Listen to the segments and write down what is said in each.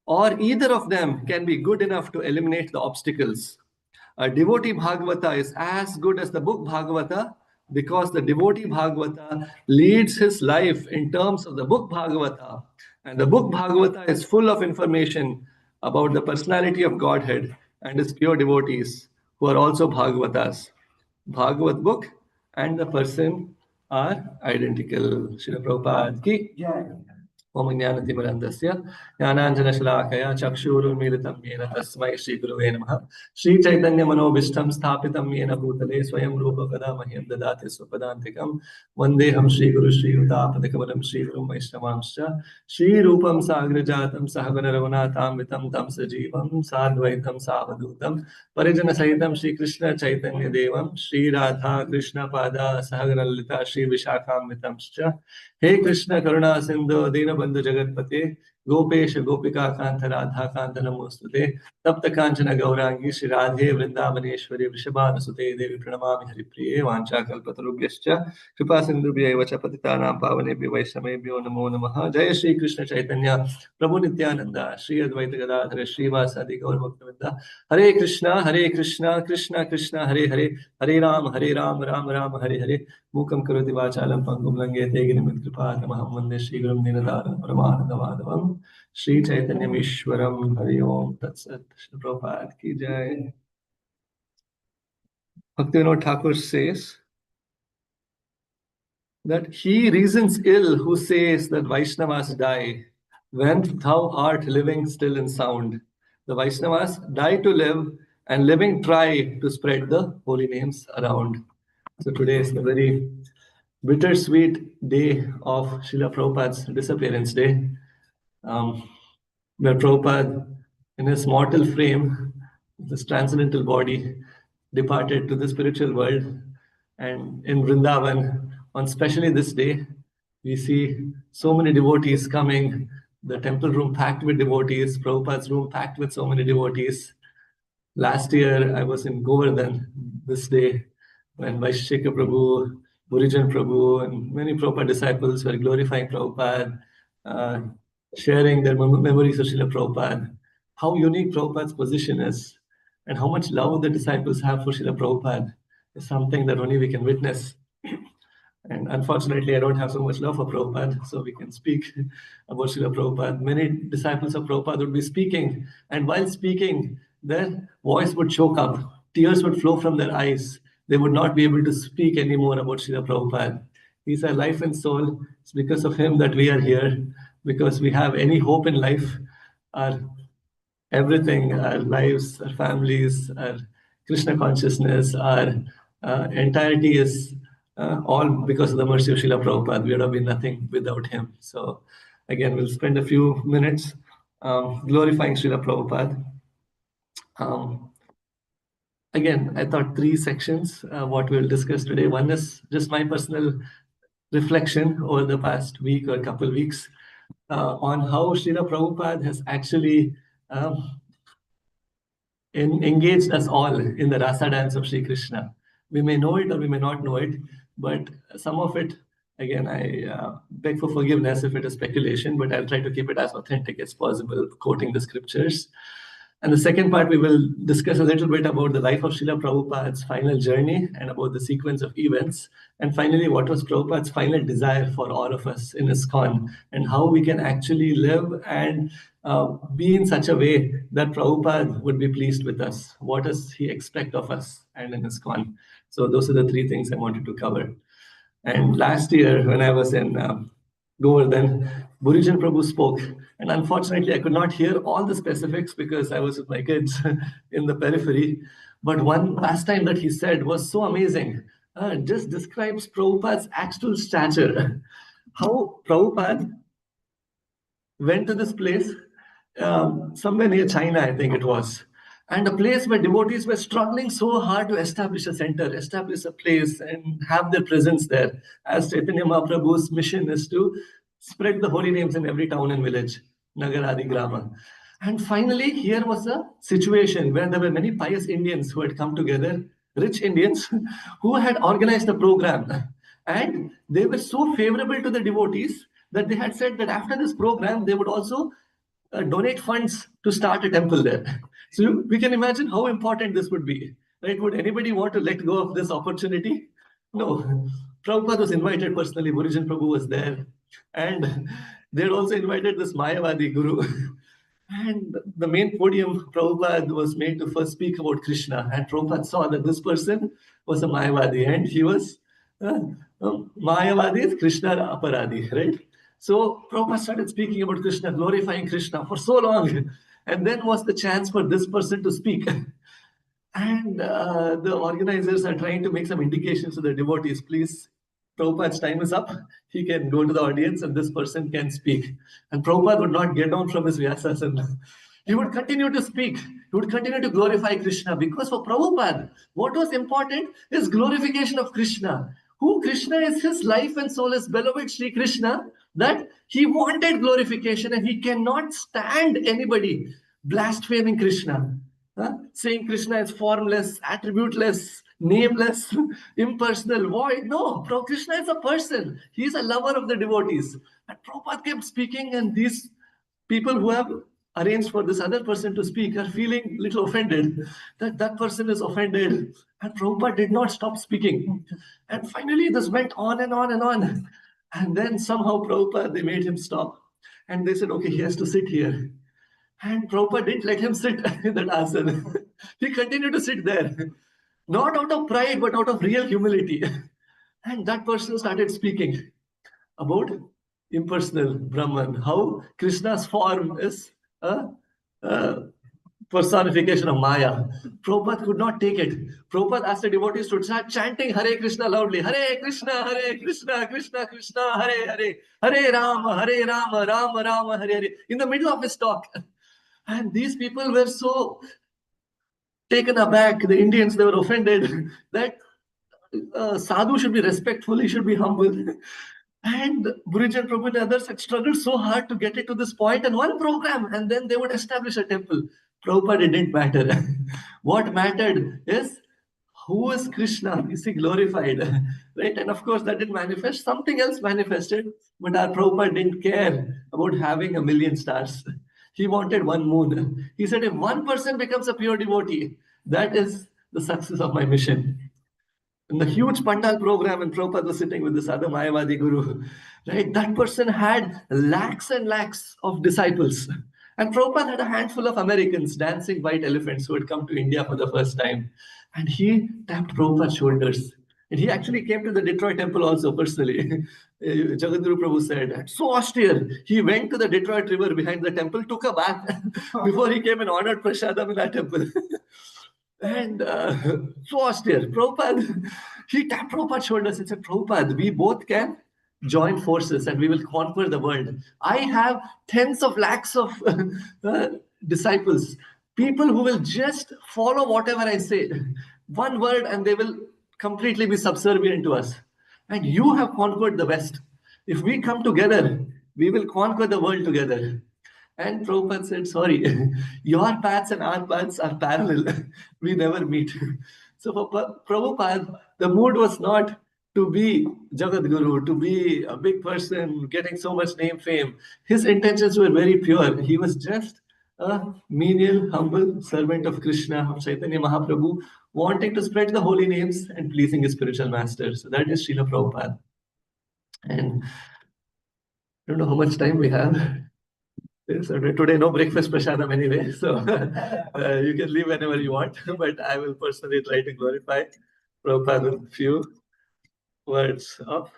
or either of them can be good enough to eliminate the obstacles. A devotee Bhagavata is as good as the book Bhagavata because the devotee Bhagavata leads his life in terms of the book Bhagavata. And the book Bhagavata is full of information about the personality of Godhead and his pure devotees who are also Bhagavatas. Bhagavat book and the person are identical. Srila Prabhupada ki jai. ओम ज्ञानतिमिरन्धस्य ज्ञानाञ्जनशलाकया चक्षुरुन्मीलितं येन तस्मै श्रीगुरुवे नमः श्रीचैतन्यमनोभीष्टं स्थापितं येन भूतले स्वयं रूप कदा मह्यं ददाति स्वपदान्तिकं वन्देऽहं श्रीगुरु श्रीयुतापदकमलं श्रीगुरुं वैष्णवांश्च श्रीरूपं साग्रजातं सहगण रघुनाथान्वितं तं सजीवं साद्वैतं सावधूतं परिजनसहितं श्रीकृष्ण चैतन्यदेवं श्रीराधा कृष्णपादा सहगण ललिता श्रीविशाखान्वितंश्च हे कृष्ण करुणा सिंधु दीनबंधु जगतपते गोपेश गोपिका कांत राधा कांत नमोस्तुते तप्त कांचन गौरांगी श्री राधे वृंदावनेश्वरी वृषभानुसुते देवी प्रणमामि हरिप्रिये वाञ्छाकल्पतरुभ्यश्च कृपा सिन्धुभ्यैव च पतितानां पावनेभ्यो वैष्णवेभ्यो नमो नमः। जय श्री कृष्ण चैतन्य प्रभु नित्यानंद श्री अद्वैत गदाधर श्रीवासादि गौर भक्तवृंद। हरे कृष्णा कृष्ण कृष्ण हरे हरे, हरे राम राम राम हरे हरे। मूकं करोति वाचालं पंगुं लंघयते गिरिं कृपातमहं वन्दे श्रीगुरुं दीनदारं परमानन्दमाधवं श्री चैतन्यमीश्वरं। हरि ओम तत्सत्। श्री प्रभुपाद की जय। Bhaktivinoda Thakur says that he reasons ill who says that Vaishnavas die when thou art living still in sound. The Vaishnavas die to live, and living try to spread the holy names around. So today is the very bittersweet day of Srila Prabhupada's disappearance day, where Prabhupada, in his mortal frame, this transcendental body, departed to the spiritual world. And in Vrindavan, on especially this day, we see so many devotees coming, the temple room packed with devotees, Prabhupada's room packed with so many devotees. Last year, I was in Govardhan this day when Vaisheshika Prabhu, Burijan Prabhu, and many Prabhupada disciples were glorifying Prabhupada, sharing their memories of Srila Prabhupada, how unique Prabhupada's position is, and how much love the disciples have for Srila Prabhupada is something that only we can witness. And unfortunately, I don't have so much love for Prabhupada, so we can speak about Srila Prabhupada. Many disciples of Prabhupada would be speaking, and while speaking, their voice would choke up, tears would flow from their eyes. They would not be able to speak anymore about Srila Prabhupada. He's our life and soul. It's because of him that we are here, because we have any hope in life. Our everything, our lives, our families, our Krishna consciousness, our entirety is all because of the mercy of Srila Prabhupada. We would have been nothing without him. So again, we'll spend a few minutes glorifying Srila Prabhupada. Again, I thought three sections, what we'll discuss today. One is just my personal reflection over the past week or couple weeks on how Srila Prabhupada has actually engaged us all in the rasa dance of Sri Krishna. We may know it or we may not know it, but some of it, again, I beg for forgiveness if it is speculation, but I'll try to keep it as authentic as possible, quoting the scriptures. And the second part, we will discuss a little bit about the life of Srila Prabhupada's final journey and about the sequence of events. And finally, what was Prabhupada's final desire for all of us in ISKCON, and how we can actually live and be in such a way that Prabhupada would be pleased with us. What does he expect of us and in ISKCON? So those are the three things I wanted to cover. And last year, when I was in Govardhan, Burijan Prabhu spoke. And unfortunately, I could not hear all the specifics because I was with my kids in the periphery. But one last time that he said was so amazing. Just describes Prabhupada's actual stature. How Prabhupada went to this place, somewhere near China, I think it was. And a place where devotees were struggling so hard to establish a center, establish a place, and have their presence there. As Chaitanya Mahaprabhu's mission is to spread the holy names in every town and village, Nagaradi Grama. And finally, here was a situation where there were many pious Indians who had come together, rich Indians, who had organized a program. And they were so favorable to the devotees that they had said that after this program, they would also donate funds to start a temple there. So we can imagine how important this would be, right? Would anybody want to let go of this opportunity? No. Prabhupada was invited personally. Murugan Prabhu was there. And they had also invited this Mayavadi guru. And the main podium, Prabhupada was made to first speak about Krishna. And Prabhupada saw that this person was a Mayavadi and he was uh, Mayavadi is Krishna Aparadi, right? So Prabhupada started speaking about Krishna, glorifying Krishna for so long. And then was the chance for this person to speak. And the organizers are trying to make some indications to the devotees. Please, Prabhupada's time is up. He can go to the audience and this person can speak. And Prabhupada would not get down from his Vyasasana. He would continue to speak. He would continue to glorify Krishna because for Prabhupada, what was important is glorification of Krishna. Who Krishna is, his life and soul is beloved Sri Krishna, that he wanted glorification and he cannot stand anybody blaspheming Krishna. Saying Krishna is formless, attributeless, nameless, impersonal, void. No, Krishna is a person. He is a lover of the devotees. And Prabhupada kept speaking, and these people who have arranged for this other person to speak are feeling little offended that that person is offended. And Prabhupada did not stop speaking. And finally, this went on and on and on. And then somehow Prabhupada, they made him stop. And they said, okay, he has to sit here. And Prabhupada didn't let him sit in that asana. He continued to sit there, not out of pride, but out of real humility. And that person started speaking about impersonal Brahman, how Krishna's form is a personification of Maya. Prabhupada could not take it. Prabhupada asked the devotees to start chanting Hare Krishna loudly. Hare Krishna, Krishna Krishna, Hare Hare, Hare Rama, Rama Rama, Hare Hare. In the middle of his talk. And these people were so taken aback, the Indians, they were offended that sadhu should be respectful, he should be humble. And Burijan Prabhu and others had struggled so hard to get it to this point and one program, and then they would establish a temple. Prabhupada, it didn't matter. What mattered is who is Krishna? Is he glorified? Right? And of course, that didn't manifest. Something else manifested, but our Prabhupada didn't care about having a million stars. He wanted one moon. He said, if one person becomes a pure devotee, that is the success of my mission. In the huge Pandal program, and Prabhupada was sitting with this other Mayavadi guru, right? That person had lakhs and lakhs of disciples. And Prabhupada had a handful of Americans dancing white elephants who had come to India for the first time. And he tapped Prabhupada's shoulders. And he actually came to the Detroit temple also personally. Jagadguru Prabhu said, so austere. He went to the Detroit River behind the temple, took a bath before he came and honored Prasadam in that temple. And so austere. Prabhupada, he tapped Prabhupada's shoulders and said, Prabhupada, we both can join forces and we will conquer the world. I have tens of lakhs of disciples, people who will just follow whatever I say. One word and they will completely be subservient to us. And you have conquered the West. If we come together, we will conquer the world together. And Prabhupada said, sorry, your paths and our paths are parallel. We never meet. So for Prabhupada, the mood was not to be Jagadguru, to be a big person, getting so much name, fame. His intentions were very pure. He was just a menial, humble servant of Krishna, of Chaitanya Mahaprabhu, wanting to spread the holy names and pleasing his spiritual master. So that is Srila Prabhupada. And I don't know how much time we have. So today, no breakfast prasadam anyway, so you can leave whenever you want. But I will personally try to glorify Prabhupada with a few words of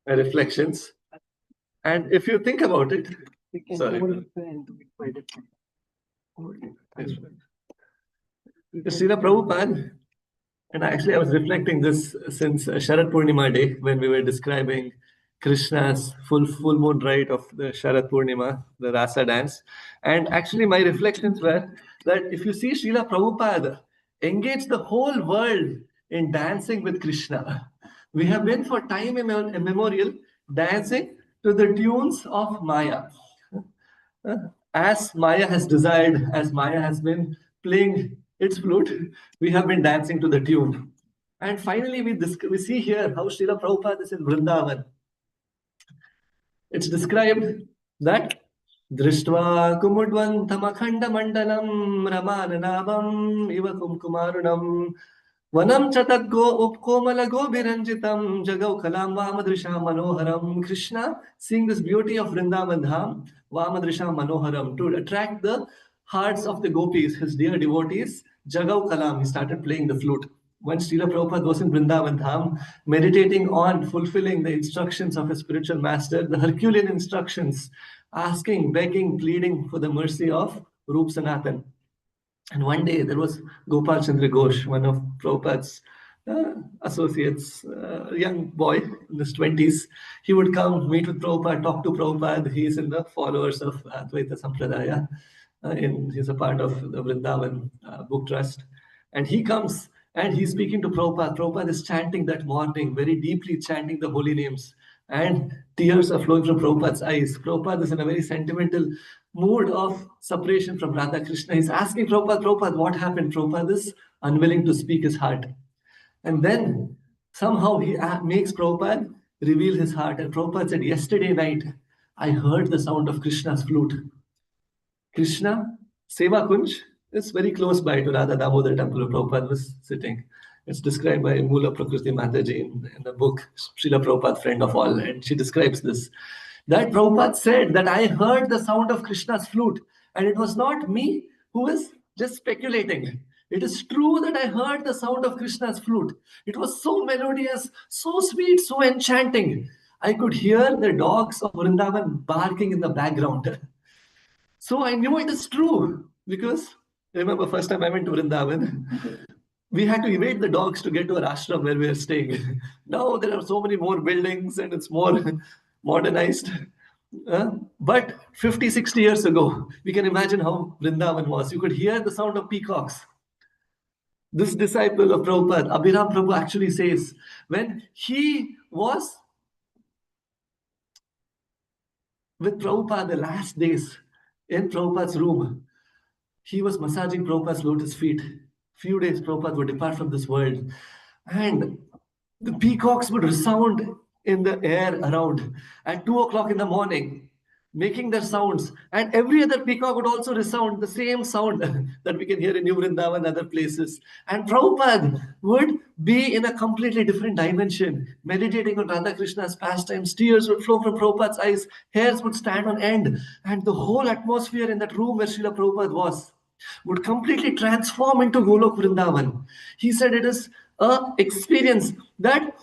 reflections. And if you think about it, sorry. Srila Prabhupada, and actually I was reflecting this since Sharad Purnima day when we were describing Krishna's full moon rite of the Sharad Purnima, the Rasa dance. And actually my reflections were that if you see Srila Prabhupada engage the whole world in dancing with Krishna, we have been for time immemorial dancing to the tunes of Maya. As Maya has desired, as Maya has been playing its flute, we have been dancing to the tune. And finally, we see here how Srila Prabhupada is in Vrindavan. It's described that Drishtva kumudvanthamakhanda-mandalam ramananabam iva kumkumarunam vanam chatadgo upkomalago biranjitam jagau kalam vamadrisha manoharam. Krishna, seeing this beauty of Vrindavan Dham, vamadrisha manoharam, to attract the hearts of the gopis, his dear devotees, jagau kalam, he started playing the flute. When Srila Prabhupada was in Vrindavan Dham, meditating on fulfilling the instructions of his spiritual master, the Herculean instructions, asking, begging, pleading for the mercy of Rup Sanatan. And one day there was Gopal Chandra Ghosh, one of Prabhupada's associates, young boy in his 20s. He would come, meet with Prabhupada, talk to Prabhupada. He is in the followers of Advaita Sampradaya. He's a part of the Vrindavan Book Trust. And he comes and he's speaking to Prabhupada. Prabhupada is chanting that morning, very deeply chanting the holy names. And tears are flowing from Prabhupada's eyes. Prabhupada is in a very sentimental mood of separation from Radha Krishna. He's asking Prabhupada, Prabhupada, what happened? Prabhupada is unwilling to speak his heart. And then somehow he makes Prabhupada reveal his heart. And Prabhupada said, yesterday night, I heard the sound of Krishna's flute. Krishna, Seva Kunj, is very close by to Radha Damodar temple where Prabhupada was sitting. It's described by Mula Prakriti Mataji in the book, Srila Prabhupada, Friend of All, and she describes this. That Prabhupada said that I heard the sound of Krishna's flute, and it was not me who was just speculating. It is true that I heard the sound of Krishna's flute. It was so melodious, so sweet, so enchanting. I could hear the dogs of Vrindavan barking in the background. So I knew it is true because remember, first time I went to Vrindavan, we had to evade the dogs to get to our ashram where we are staying. Now there are so many more buildings and it's more modernized. But 50, 60 years ago, we can imagine how Vrindavan was. You could hear the sound of peacocks. This disciple of Prabhupada, Abhiram Prabhu, actually says, when he was with Prabhupada the last days in Prabhupada's room, he was massaging Prabhupada's lotus feet. Few days, Prabhupada would depart from this world. And the peacocks would resound in the air around at 2 o'clock in the morning, making their sounds. And every other peacock would also resound the same sound that we can hear in New Vrindavan and other places. And Prabhupada would be in a completely different dimension, meditating on Radha Krishna's pastimes. Tears would flow from Prabhupada's eyes, hairs would stand on end, and the whole atmosphere in that room where Srila Prabhupada was would completely transform into Golok Vrindavan. He said it is a experience that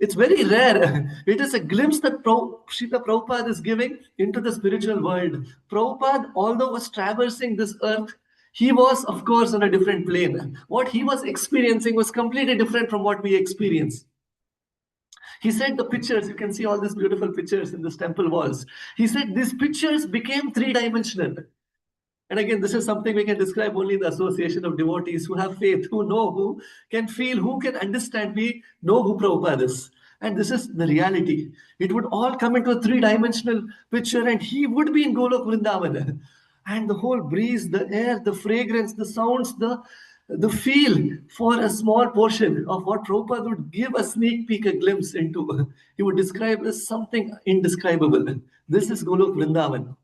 it's very rare. It is a glimpse that Srila Prabhupada is giving into the spiritual world. Prabhupada, although was traversing this earth, he was, of course, on a different plane. What he was experiencing was completely different from what we experience. He said the pictures, you can see all these beautiful pictures in this temple walls. He said these pictures became three-dimensional. And again, this is something we can describe only in the association of devotees who have faith, who know, who can feel, who can understand. We know who Prabhupada is. And this is the reality. It would all come into a three-dimensional picture and he would be in Golok Vrindavan. And the whole breeze, the air, the fragrance, the sounds, the feel for a small portion of what Prabhupada would give a sneak peek, a glimpse into. He would describe as something indescribable. This is Golok Vrindavan.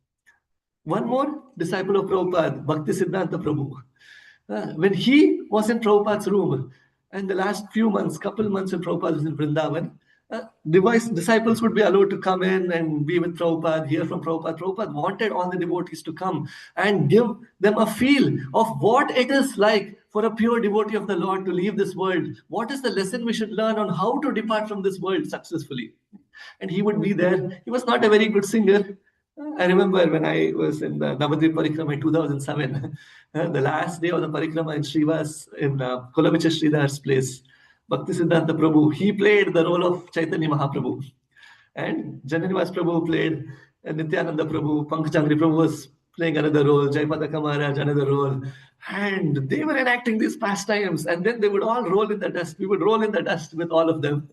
One more disciple of Prabhupada, Bhakti Siddhanta Prabhu. When he was in Prabhupada's room, and the last few months, couple months when Prabhupada was in Vrindavan, disciples would be allowed to come in and be with Prabhupada, hear from Prabhupada. Prabhupada wanted all the devotees to come and give them a feel of what it is like for a pure devotee of the Lord to leave this world. What is the lesson we should learn on how to depart from this world successfully? And he would be there. He was not a very good singer. I remember when I was in the Navadvip Parikrama in 2007, the last day of the Parikrama in Srivas, in Kolavicha Sridhar's place, Bhakti Siddhanta Prabhu, he played the role of Chaitanya Mahaprabhu. And Jananivas Prabhu played Nityananda Prabhu, Pankajangri Prabhu was playing another role, Jaipada Kamaraj another role. And they were enacting these pastimes. And then they would all roll in the dust. We would roll in the dust with all of them.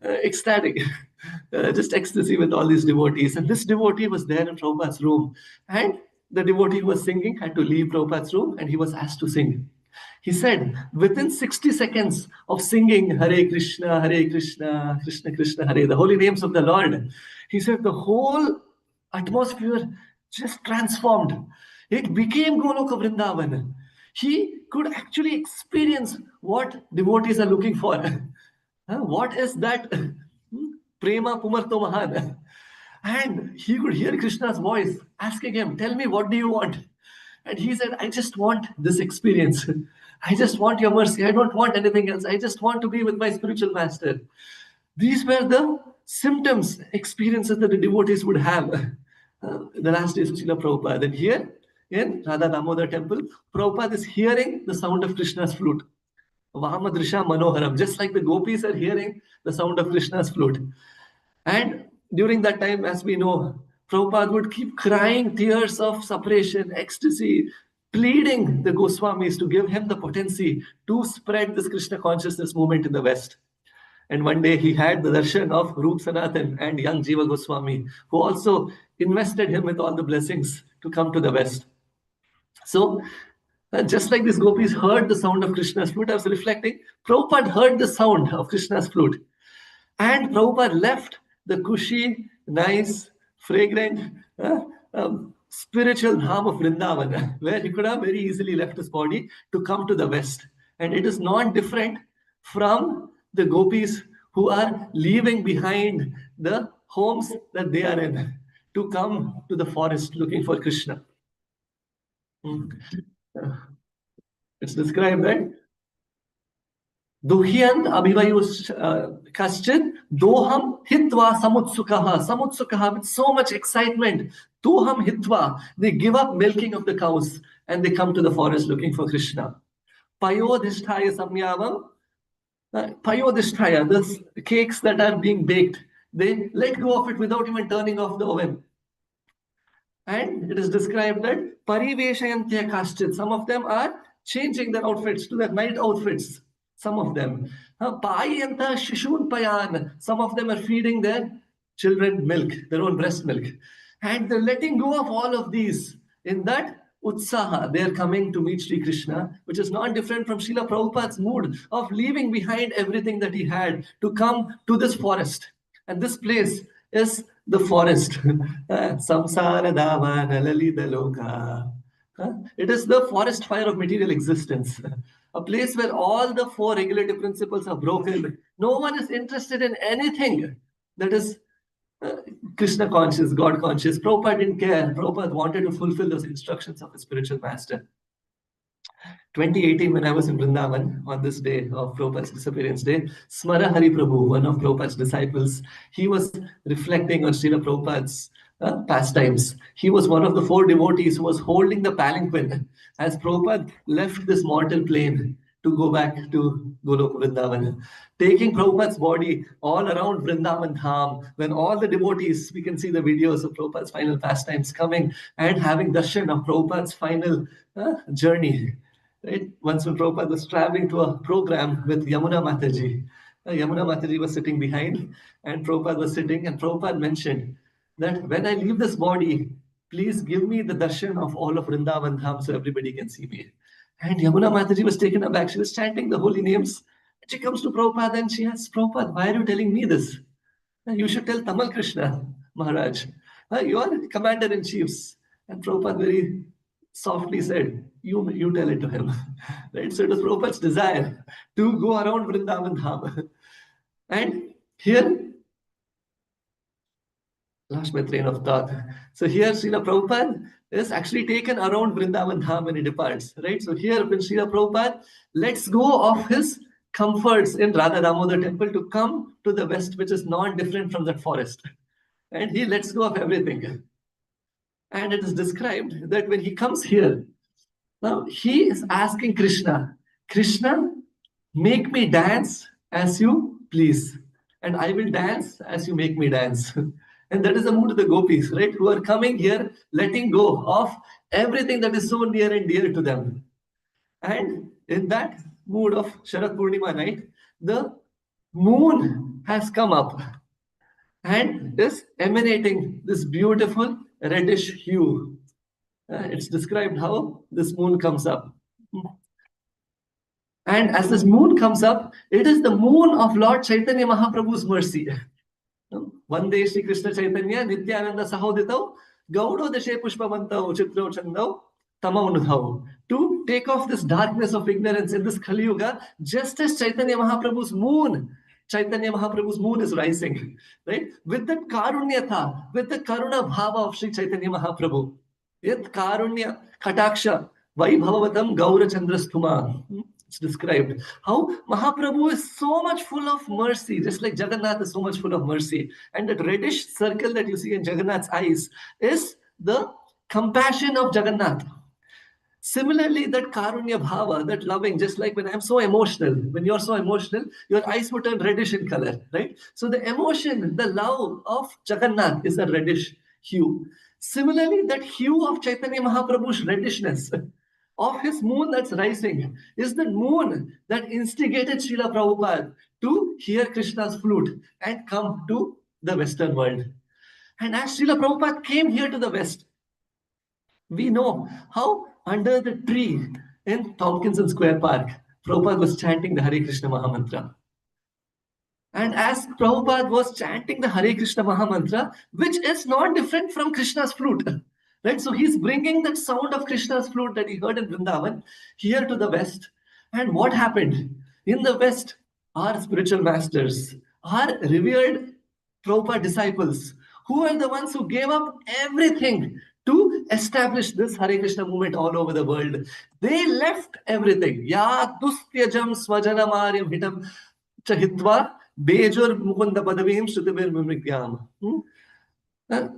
Ecstatic, just ecstasy with all these devotees. And this devotee was there in Prabhupada's room. And the devotee who was singing had to leave Prabhupada's room and he was asked to sing. He said, within 60 seconds of singing Hare Krishna, Krishna Krishna, Hare, the holy names of the Lord, he said the whole atmosphere just transformed. It became Goloka Vrindavan. He could actually experience what devotees are looking for. What is that? Prema Pumarto Mahan. And he could hear Krishna's voice asking him, "Tell me, what do you want?" And he said, "I just want this experience. I just want your mercy. I don't want anything else. I just want to be with my spiritual master." These were the symptoms, experiences that the devotees would have the last days of Srila Prabhupada. And here in Radha Damodar temple, Prabhupada is hearing the sound of Krishna's flute. Vahamadrisha Manoharam, just like the gopis are hearing the sound of Krishna's flute. And during that time, as we know, Prabhupada would keep crying tears of separation, ecstasy, pleading the Goswamis to give him the potency to spread this Krishna consciousness movement in the West. And one day he had the darshan of Rup Sanatan and young Jiva Goswami, who also invested him with all the blessings to come to the West. So, just like these gopis heard the sound of Krishna's flute, I was reflecting, Prabhupada heard the sound of Krishna's flute. And Prabhupada left the cushy, nice, fragrant, spiritual dham of Vrindavan, where he could have very easily left his body to come to the West. And it is not different from the gopis who are leaving behind the homes that they are in to come to the forest looking for Krishna. It's described that Duhyant abhivayus kaschin doham hitva samutsukaha with so much excitement. Doham hitva, they give up milking of the cows and they come to the forest looking for Krishna. Payodhisthaya samyavam, payodhisthaya, the cakes that are being baked, they let go of it without even turning off the oven. And it is described that pariveshayantya kaschit, some of them are changing their outfits to their night outfits. Some of them. Payanta shishun payan. Some of them are feeding their children milk, their own breast milk. And they're letting go of all of these. In that utsaha, they're coming to meet Sri Krishna, which is not different from Srila Prabhupada's mood of leaving behind everything that he had to come to this forest. And this place is the forest. Samsara davana lalita loka. It is the forest fire of material existence. A place where all the four regulative principles are broken. No one is interested in anything that is Krishna conscious, God conscious. Prabhupada didn't care. Prabhupada wanted to fulfill those instructions of his spiritual master. 2018, when I was in Vrindavan on this day of Prabhupada's disappearance day, Smara Hari Prabhu, one of Prabhupada's disciples, he was reflecting on Srila Prabhupada's pastimes. He was one of the four devotees who was holding the palanquin as Prabhupada left this mortal plane to go back to Goloka Vrindavan. Taking Prabhupada's body all around Vrindavan Dham, when all the devotees, we can see the videos of Prabhupada's final pastimes coming and having darshan of Prabhupada's final journey. Right? Once when Prabhupada was traveling to a program with Yamuna Mataji, Yamuna Mataji was sitting behind and Prabhupada was sitting, and Prabhupada mentioned that when I leave this body, please give me the darshan of all of Vrindavan Dham so everybody can see me. And Yamuna Mataji was taken aback. She was chanting the holy names. She comes to Prabhupada and she asks, "Prabhupada, why are you telling me this? You should tell Tamal Krishna Maharaj. You are commander-in-chiefs." And Prabhupada very softly said, you tell it to him. Right? So it was Prabhupada's desire to go around Vrindavan Dham. And here, lost my train of thought. So here Srila Prabhupada is actually taken around Vrindavan Dham when he departs. Right? So here when Srila Prabhupada lets go of his comforts in Radha Damodar temple to come to the West, which is not different from that forest. And he lets go of everything. And it is described that when he comes here, now he is asking Krishna, "Krishna, make me dance as you please, and I will dance as you make me dance." And that is the mood of the gopis, right? Who are coming here, letting go of everything that is so near and dear to them. And in that mood of Sharat Purnima night, the moon has come up and is emanating this beautiful reddish hue. It's described how this moon comes up. And as this moon comes up, it is the moon of Lord Chaitanya Mahaprabhu's mercy. Vande Shri Krishna Chaitanya Nityananda Sahoditau Gaudo Deshe Pushpamantau Chitro Chandau Tamaunudhau. To take off this darkness of ignorance in this Kali Yuga, just as Chaitanya Mahaprabhu's moon is rising, right? With that Karunyatha, with the Karuna Bhava of Sri Chaitanya Mahaprabhu. Yat Karunya Kataksha Vaibhavatam Gaura Chandrastuma. It's described how Mahaprabhu is so much full of mercy, just like Jagannath is so much full of mercy. And that reddish circle that you see in Jagannath's eyes is the compassion of Jagannath. Similarly, that Karunya Bhava, that loving, just like when I'm so emotional, when you're so emotional, your eyes would turn reddish in color, right? So the emotion, the love of Jagannath is a reddish hue. Similarly, that hue of Chaitanya Mahaprabhu's reddishness, of his moon that's rising, is the moon that instigated Srila Prabhupada to hear Krishna's flute and come to the Western world. And as Srila Prabhupada came here to the West, we know how under the tree in Tompkinson Square Park, Prabhupada was chanting the Hare Krishna Mahamantra. And as Prabhupada was chanting the Hare Krishna Mahamantra, which is not different from Krishna's flute, right? So he's bringing that sound of Krishna's flute that he heard in Vrindavan here to the West. And what happened? In the West, our spiritual masters, our revered Prabhupada disciples, who are the ones who gave up everything to establish this Hare Krishna movement all over the world. They left everything. Ya dustyajam swajanam aryam hitam chahitva bejur mukunda padavim shrutibir mimrikyam.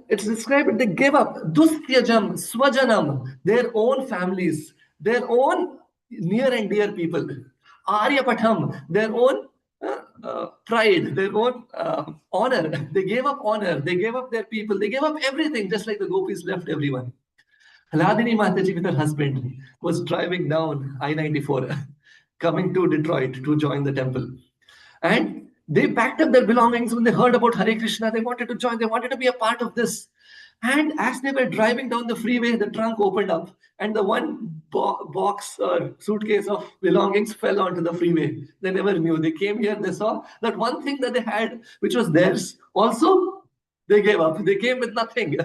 It's described, they gave up dustyajam swajanam, their own families, their own near and dear people. Aryapatham, their own pride, their own honor. They gave up honor, they gave up their people, they gave up everything, just like the gopis left everyone. Haladini Mataji with her husband was driving down I-94, coming to Detroit to join the temple. And they packed up their belongings when they heard about Hare Krishna. They wanted to join, they wanted to be a part of this. And as they were driving down the freeway, the trunk opened up and the one box or suitcase of belongings fell onto the freeway. They never knew. They came here, they saw that one thing that they had, which was theirs, also they gave up. They came with nothing.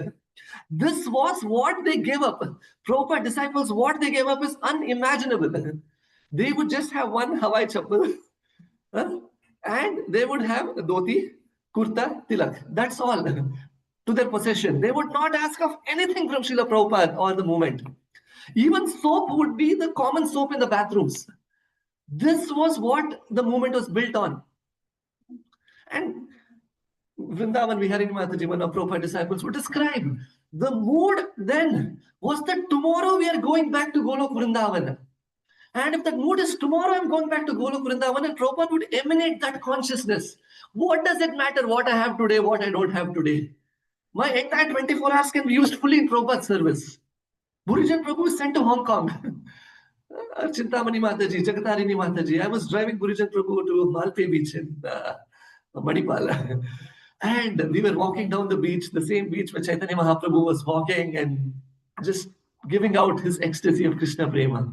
This was what they gave up. Prabhupada disciples, what they gave up is unimaginable. They would just have one Hawaii chappal and they would have a dhoti, kurta, tilak. That's all to their possession. They would not ask of anything from Srila Prabhupada or the movement. Even soap would be the common soap in the bathrooms. This was what the movement was built on. And Vrindavan Viharini Mataji, one of Prabhupada disciples, would describe the mood then was that tomorrow we are going back to Golok Vrindavan. And if that mood is tomorrow I'm going back to Golok Vrindavan, and Prabhupada would emanate that consciousness. What does it matter what I have today, what I don't have today? My entire 24 hours can be used fully in Prabhupada's service. Burijan Prabhu is sent to Hong Kong. Chintamani Mataji, Jagatarini Mataji. I was driving Burijan Prabhu to Malpe Beach in Manipal. And we were walking down the beach, the same beach where Chaitanya Mahaprabhu was walking and just giving out his ecstasy of Krishna Prema.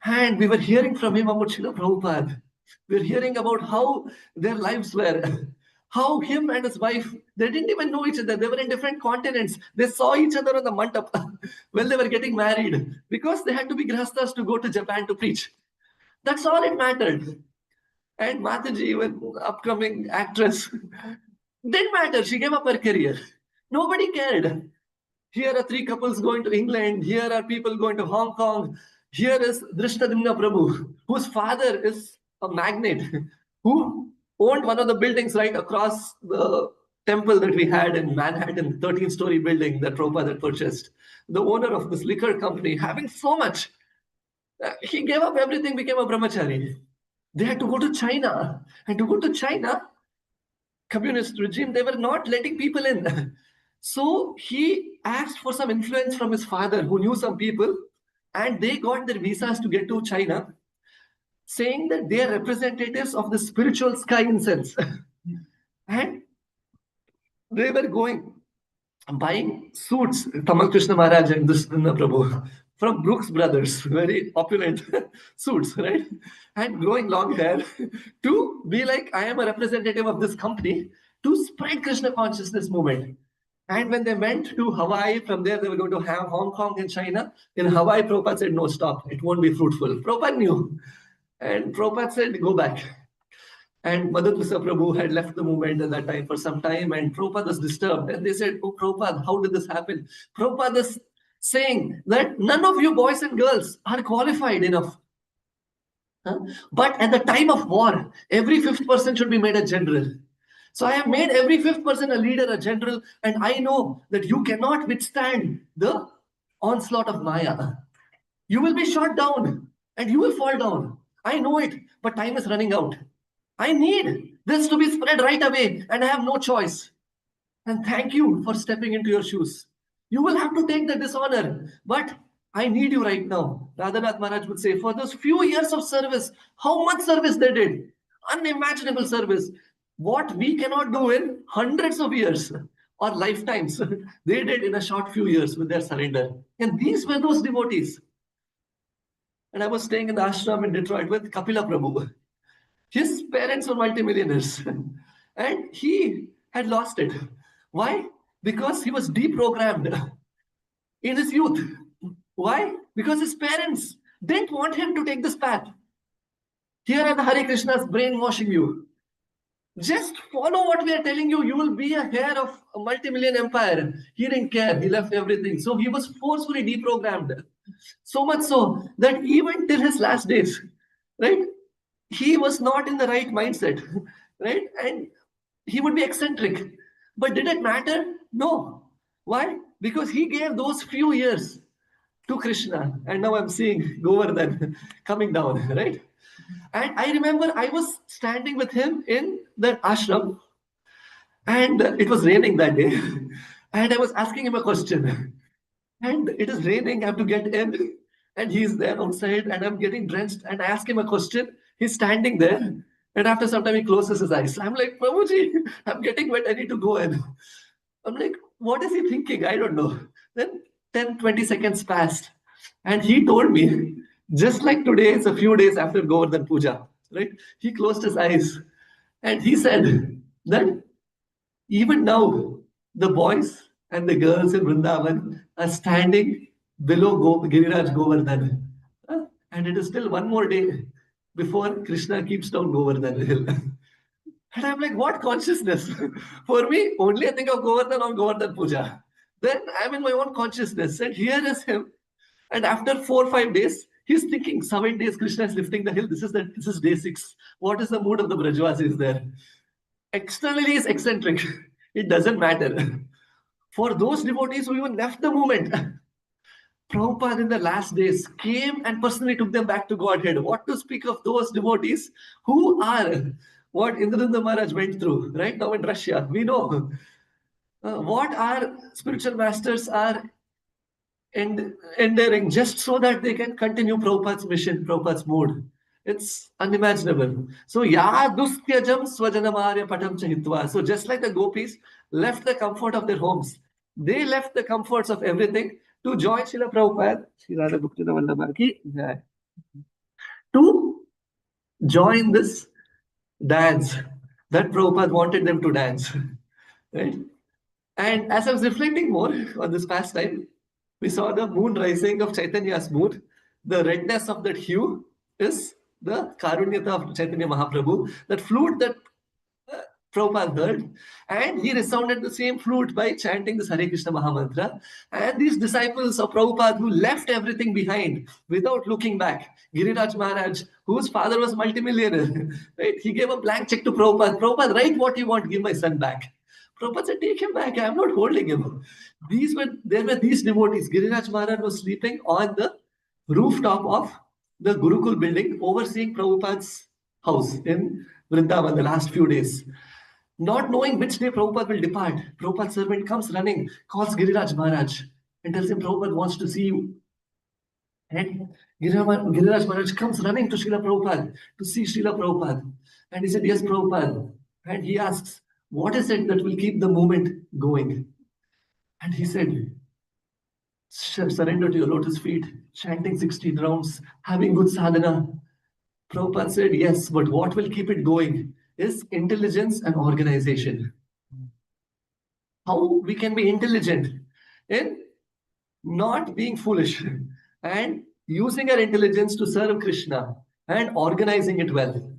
And we were hearing from him about Srila Prabhupada. We were hearing about how their lives were. How him and his wife, they didn't even know each other. They were in different continents. They saw each other on the mandap when they were getting married because they had to be grahasthas to go to Japan to preach. That's all it mattered. And Mataji, even upcoming actress, didn't matter. She gave up her career. Nobody cared. Here are three couples going to England. Here are people going to Hong Kong. Here is Drishtadimna Prabhu, whose father is a magnate, who owned one of the buildings right across the temple that we had in Manhattan, 13-story building that Prabhupada had purchased. The owner of this liquor company, having so much, he gave up everything, became a brahmachari. They had to go to China. And to go to China, communist regime, they were not letting people in. So he asked for some influence from his father, who knew some people, and they got their visas to get to China, saying that they are representatives of the spiritual sky incense. And they were buying suits, Tamal Krishna Maharaj and Drishtadimna Prabhu, from Brooks Brothers, very opulent suits, right? And growing long hair to be like, I am a representative of this company to spread Krishna consciousness movement. And when they went to Hawaii, from there they were going to have Hong Kong and China. In Hawaii, Prabhupada said, no, stop. It won't be fruitful. Prabhupada knew. And Prabhupada said, go back. And Madhurasa Prabhu had left the movement at that time for some time, and Prabhupada was disturbed. And they said, oh, Prabhupada, how did this happen? Prabhupada is saying that none of you boys and girls are qualified enough. But at the time of war, every fifth person should be made a general. So I have made every fifth person a leader, a general, and I know that you cannot withstand the onslaught of Maya. You will be shot down and you will fall down. I know it, but time is running out. I need this to be spread right away, and I have no choice. And thank you for stepping into your shoes. You will have to take the dishonor, but I need you right now. Radhanath Maharaj would say, for those few years of service, how much service they did. Unimaginable service. What we cannot do in hundreds of years or lifetimes, they did in a short few years with their surrender. And these were those devotees. And I was staying in the ashram in Detroit with Kapila Prabhu. His parents were multimillionaires and he had lost it. Why? Because he was deprogrammed in his youth. Why? Because his parents didn't want him to take this path. Here are the Hare Krishnas brainwashing you. Just follow what we are telling you. You will be a heir of a multi-million empire. He didn't care. He left everything. So he was forcefully deprogrammed. So much so that even till his last days, right? He was not in the right mindset, right? And he would be eccentric. But did it matter? No. Why? Because he gave those few years to Krishna. And now I'm seeing Govardhan coming down, right? And I remember I was standing with him in the ashram, and it was raining that day. And I was asking him a question. And it is raining, I have to get in. And he's there outside, and I'm getting drenched. And I ask him a question. He's standing there. And after some time, he closes his eyes. I'm like, Prabhuji, I'm getting wet. I need to go in. I'm like, what is he thinking? I don't know. Then 10, 20 seconds passed. And he told me, just like today, it's a few days after Govardhan Puja, right? He closed his eyes and he said that even now, the boys and the girls in Vrindavan are standing below Giriraj Govardhan. And it is still one more day before Krishna keeps down Govardhan hill. And I'm like, what consciousness? For me, only I think of Govardhan on Govardhan Puja. Then I'm in my own consciousness. And here is him. And after 4 or 5 days, he's thinking 7 days Krishna is lifting the hill. This is day 6. What is the mood of the Brajvasis there? Externally is eccentric. It doesn't matter. For those devotees who even left the movement, Prabhupada in the last days came and personally took them back to Godhead. What to speak of those devotees who are what Indrananda Maharaj went through right now in Russia? We know what our spiritual masters are enduring just so that they can continue Prabhupada's mission, Prabhupada's mood. It's unimaginable. So, ya dustyajam swajanamarya patam chahitva. So, just like the gopis left the comfort of their homes, they left the comforts of everything to join Srila Prabhupada, Srila Bhakti Vallabha ki jai, to join this dance that Prabhupada wanted them to dance. Right? And as I was reflecting more on this past time, we saw the moon rising of Chaitanya's mood. The redness of that hue is the Karunyata of Chaitanya Mahaprabhu. That flute that Prabhupada heard, and he resounded the same flute by chanting this Hare Krishna Mahamantra. And these disciples of Prabhupada who left everything behind without looking back, Giriraj Maharaj, whose father was multimillionaire, right? He gave a blank check to Prabhupada. Prabhupada, write what you want, give my son back. Prabhupada said, take him back, I'm not holding him. There were these devotees. Giriraj Maharaj was sleeping on the rooftop of the Gurukul building, overseeing Prabhupada's house in Vrindavan the last few days. Not knowing which day Prabhupada will depart, Prabhupada's servant comes running, calls Giriraj Maharaj and tells him Prabhupada wants to see you. And Giriraj Maharaj comes running to Srila Prabhupada to see Srila Prabhupada. And he said, yes, Prabhupada. And he asks, what is it that will keep the movement going? And he said, surrender to your lotus feet, chanting 16 rounds, having good sadhana. Prabhupada said, yes, but what will keep it going is intelligence and organization. how we can be intelligent in not being foolish and using our intelligence to serve Krishna and organizing it well.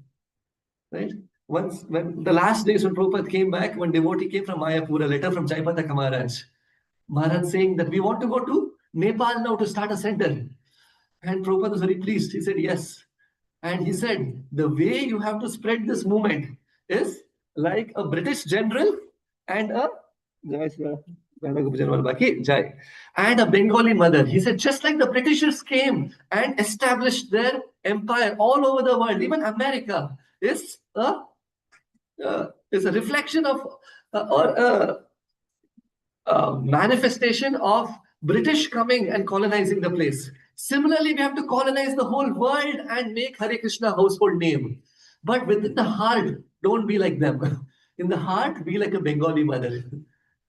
Right? Once, when the last days when Prabhupada came back, one devotee came from Mayapur, a letter from Jaipataka Maharaj. Maharaj saying that we want to go to Nepal now to start a center. And Prabhupada was very pleased. He said, yes. And he said, the way you have to spread this movement is like a British general and a and a Bengali mother. He said, just like the Britishers came and established their empire all over the world, even America is a reflection of or a manifestation of British coming and colonizing the place. Similarly, we have to colonize the whole world and make Hare Krishna a household name. But within the heart, don't be like them. In the heart, be like a Bengali mother.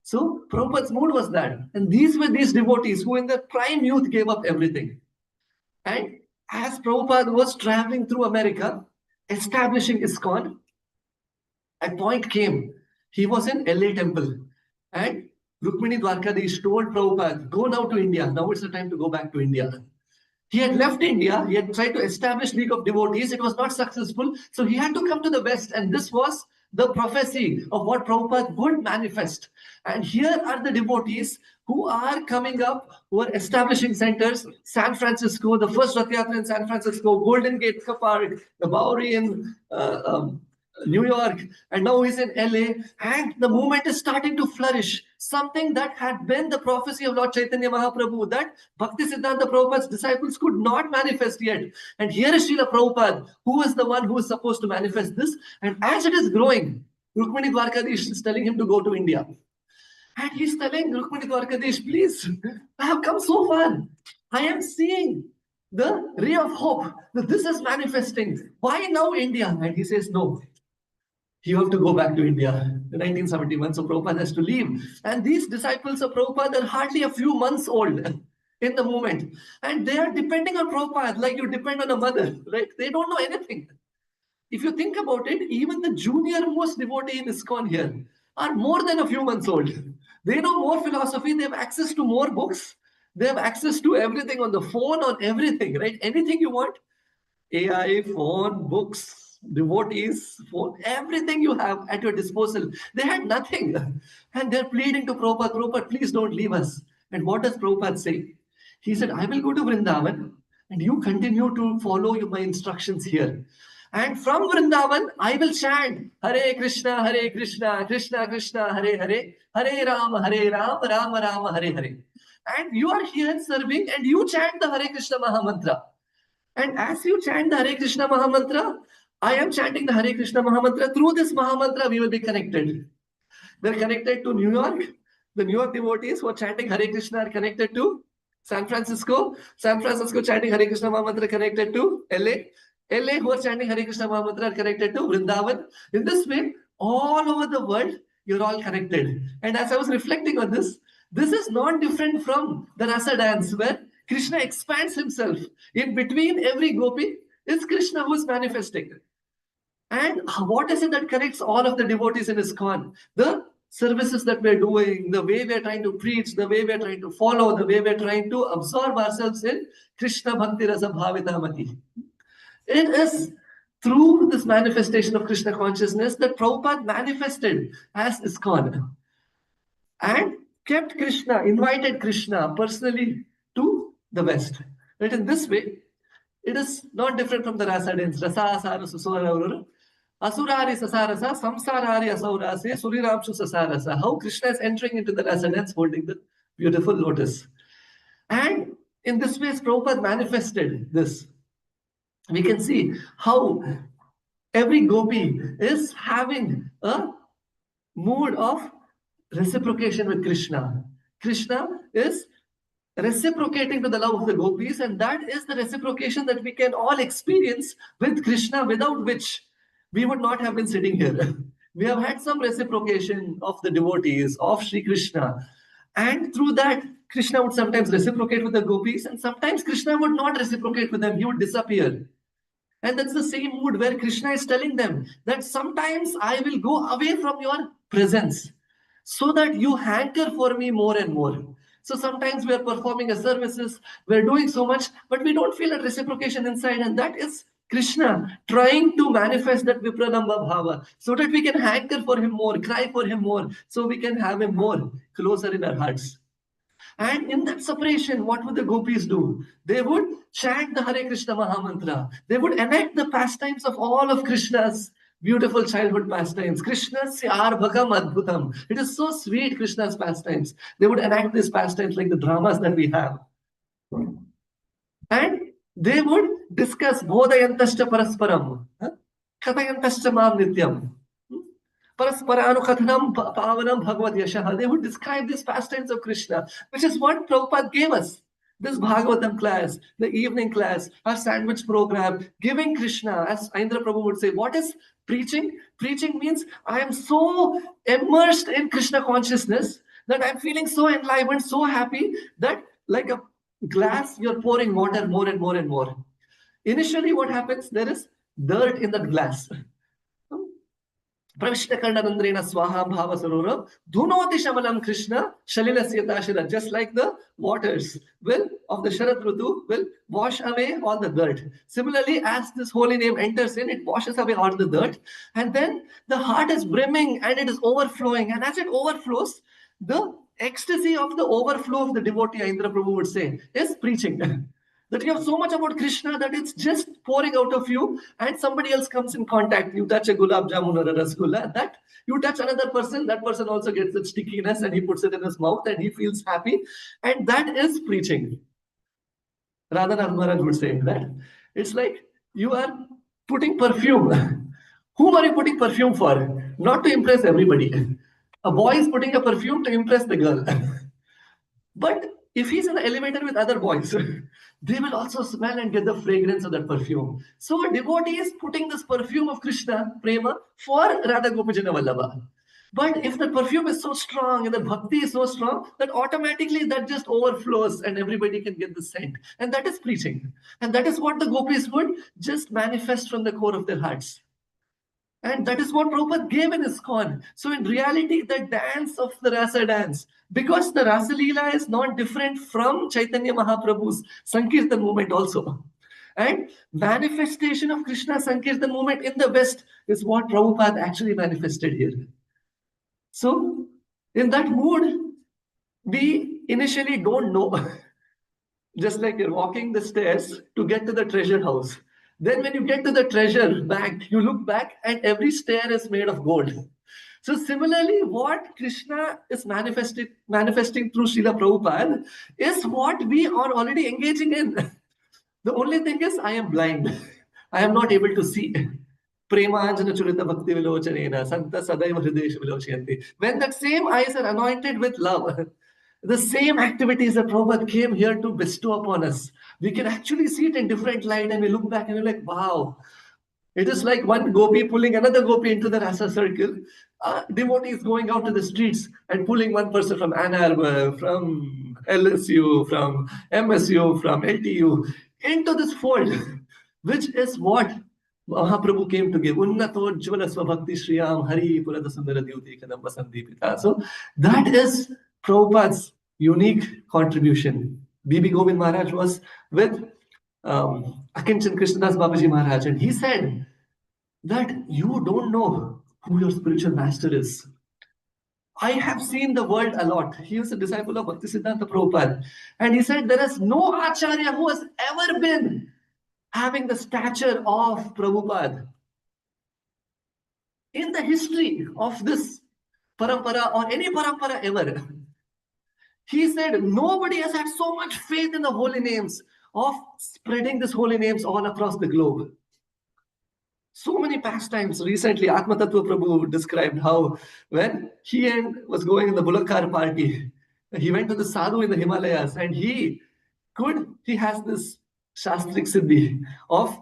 So Prabhupada's mood was that. And these were these devotees who in their prime youth gave up everything. And as Prabhupada was traveling through America, establishing ISKCON, a point came. He was in LA temple. And Rukmini Dwarkadish told Prabhupada, go now to India. Now it's the time to go back to India. He had left India. He had tried to establish League of Devotees. It was not successful. So he had to come to the West. And this was the prophecy of what Prabhupada would manifest. And here are the devotees who are coming up, who are establishing centers. San Francisco, the first Rath Yatra in San Francisco, Golden Gate Park, the Bowery in New York, and now he's in LA, and the movement is starting to flourish. Something that had been the prophecy of Lord Chaitanya Mahaprabhu, that Bhakti Siddhanta Prabhupada's disciples could not manifest yet. And here is Srila Prabhupada, who is the one who is supposed to manifest this. And as it is growing, Rukmini Dwarkadish is telling him to go to India. And he's telling Rukmini Dwarkadish, please, I have come so far. I am seeing the ray of hope that this is manifesting. Why now India? And he says, no. You have to go back to India in 1971. So Prabhupada has to leave. And these disciples of Prabhupada are hardly a few months old in the movement. And they are depending on Prabhupada like you depend on a mother, right? They don't know anything. If you think about it, even the junior most devotee in ISKCON here are more than a few months old. They know more philosophy. They have access to more books. They have access to everything on the phone, on everything, right? Anything you want. AI, phone, books, devotees, phone, everything you have at your disposal. They had nothing. And they're pleading to Prabhupada, Prabhupada, please don't leave us. And what does Prabhupada say? He said, I will go to Vrindavan and you continue to follow my instructions here. And from Vrindavan, I will chant Hare Krishna, Krishna Krishna, Hare Hare, Hare Rama, Rama Rama, Hare Hare. And you are here serving and you chant the Hare Krishna Mahamantra. And as you chant the Hare Krishna Mahamantra, I am chanting the Hare Krishna Mahamantra. Through this Mahamantra, we will be connected. They're connected to New York. The New York devotees who are chanting Hare Krishna are connected to San Francisco. San Francisco chanting Hare Krishna Mahamantra connected to LA. LA who are chanting Hare Krishna Mahamantra are connected to Vrindavan. In this way, all over the world, you're all connected. And as I was reflecting on this is not different from the Rasa dance where Krishna expands himself. In between every gopi is Krishna who is manifesting. And what is it that connects all of the devotees in ISKCON? The services that we're doing, the way we're trying to preach, the way we're trying to follow, the way we're trying to absorb ourselves in Krishna Bhakti Rasa Bhavitamati. It is through this manifestation of Krishna consciousness that Prabhupada manifested as ISKCON and kept Krishna, invited Krishna personally to the West. Right? In this way, it is not different from the Rasa dance. Rasa asara susura asurari sasarasa samsarari asaurase suriramshu sasarasa. How Krishna is entering into the Rasa dance holding the beautiful lotus. And in this way, Prabhupada manifested this. We can see how every gopi is having a mood of reciprocation with Krishna. Krishna is reciprocating to the love of the gopis, and that is the reciprocation that we can all experience with Krishna, without which we would not have been sitting here. We have had some reciprocation of the devotees of Sri Krishna, and through that Krishna would sometimes reciprocate with the gopis, and sometimes Krishna would not reciprocate with them. He would disappear. And that's the same mood where Krishna is telling them that sometimes I will go away from your presence. so that you hanker for me more and more. So sometimes we are performing a services, we're doing so much, but we don't feel a reciprocation inside, and that is Krishna trying to manifest that Vipranamba Bhava so that we can hanker for him more, cry for him more, so we can have him more closer in our hearts. And in that separation, what would the gopis do? They would chant the Hare Krishna Mahamantra. They would enact the pastimes of all of Krishna's beautiful childhood pastimes. Krishna's Bhagam Adbhutam. It is so sweet, Krishna's pastimes. They would enact these pastimes like the dramas that we have. And they would discuss Bodhayantascha Parasparam, Kathayantascha Mam Nityam. Parasparanukathanam pavanam bhagavad yashaha. They would describe these pastimes of Krishna, which is what Prabhupada gave us. This Bhagavatam class, the evening class, our sandwich program, giving Krishna, as Indra Prabhu would say, what is preaching? Preaching means I am so immersed in Krishna consciousness that I'm feeling so enlivened, so happy that like a glass, you're pouring water more and more and more. Initially, what happens? There is dirt in that glass. Pravishtakarnanandrena swaha bhava saroram dhunoti shamalam Krishna shalilasya tashira. Just like the waters will of the Sharad Rutu will wash away all the dirt. Similarly, as this holy name enters in, it washes away all the dirt. And then the heart is brimming and it is overflowing. And as it overflows, the ecstasy of the overflow of the devotee, Indra Prabhu would say, is preaching. That you have so much about Krishna that it's just pouring out of you, and somebody else comes in contact. You touch a gulab jamun or a rasgulla, that you touch another person, that person also gets that stickiness and he puts it in his mouth and he feels happy. And that is preaching. Radhanath Maharaj would say that. It's like you are putting perfume. Whom are you putting perfume for? Not to impress everybody. A boy is putting a perfume to impress the girl. But if he's in the elevator with other boys, they will also smell and get the fragrance of that perfume. So a devotee is putting this perfume of Krishna, Prema, for Radha Gopijana Vallabha. But if the perfume is so strong and the bhakti is so strong, that automatically that just overflows and everybody can get the scent. And that is preaching. And that is what the gopis would just manifest from the core of their hearts. And that is what Prabhupada gave in ISKCON. So in reality, the dance of the Rasa dance, because the Rasa Leela is not different from Chaitanya Mahaprabhu's Sankirtan movement also. And manifestation of Krishna Sankirtan movement in the West is what Prabhupada actually manifested here. So in that mood, we initially don't know. Just like you're walking the stairs to get to the treasure house. Then when you get to the treasure bag, you look back and every stair is made of gold. So similarly, what Krishna is manifesting through Srila Prabhupada is what we are already engaging in. The only thing is I am blind. I am not able to see. Premanjana churita bhakti vilochanena, santa sadaiva hridesha vilochayanti. When that same eyes are anointed with love, the same activities that Prabhupada came here to bestow upon us, we can actually see it in different light, and we look back and we're like, wow. It is like one gopi pulling another gopi into the rasa circle. Devotees going out to the streets and pulling one person from Ann Arbor, from LSU, from MSU, from LTU into this fold, which is what Mahaprabhu came to give. Unnato jvala svabhakti shriyam hari purada sundara dyuti kadamba sandipita. So that is Prabhupada's unique contribution. B.B. Govind Maharaj was with Akinchan Krishnadas Babaji Maharaj, and he said that you don't know who your spiritual master is. I have seen the world a lot. He was a disciple of Bhaktisiddhanta Prabhupada, and he said there is no Acharya who has ever been having the stature of Prabhupada. In the history of this parampara or any parampara ever, he said nobody has had so much faith in the holy names of spreading these holy names all across the globe. So many pastimes. Recently, Atma Tattva Prabhu described how when he was going in the Bullock car party, he went to the sadhu in the Himalayas, and he has this Shastric Siddhi of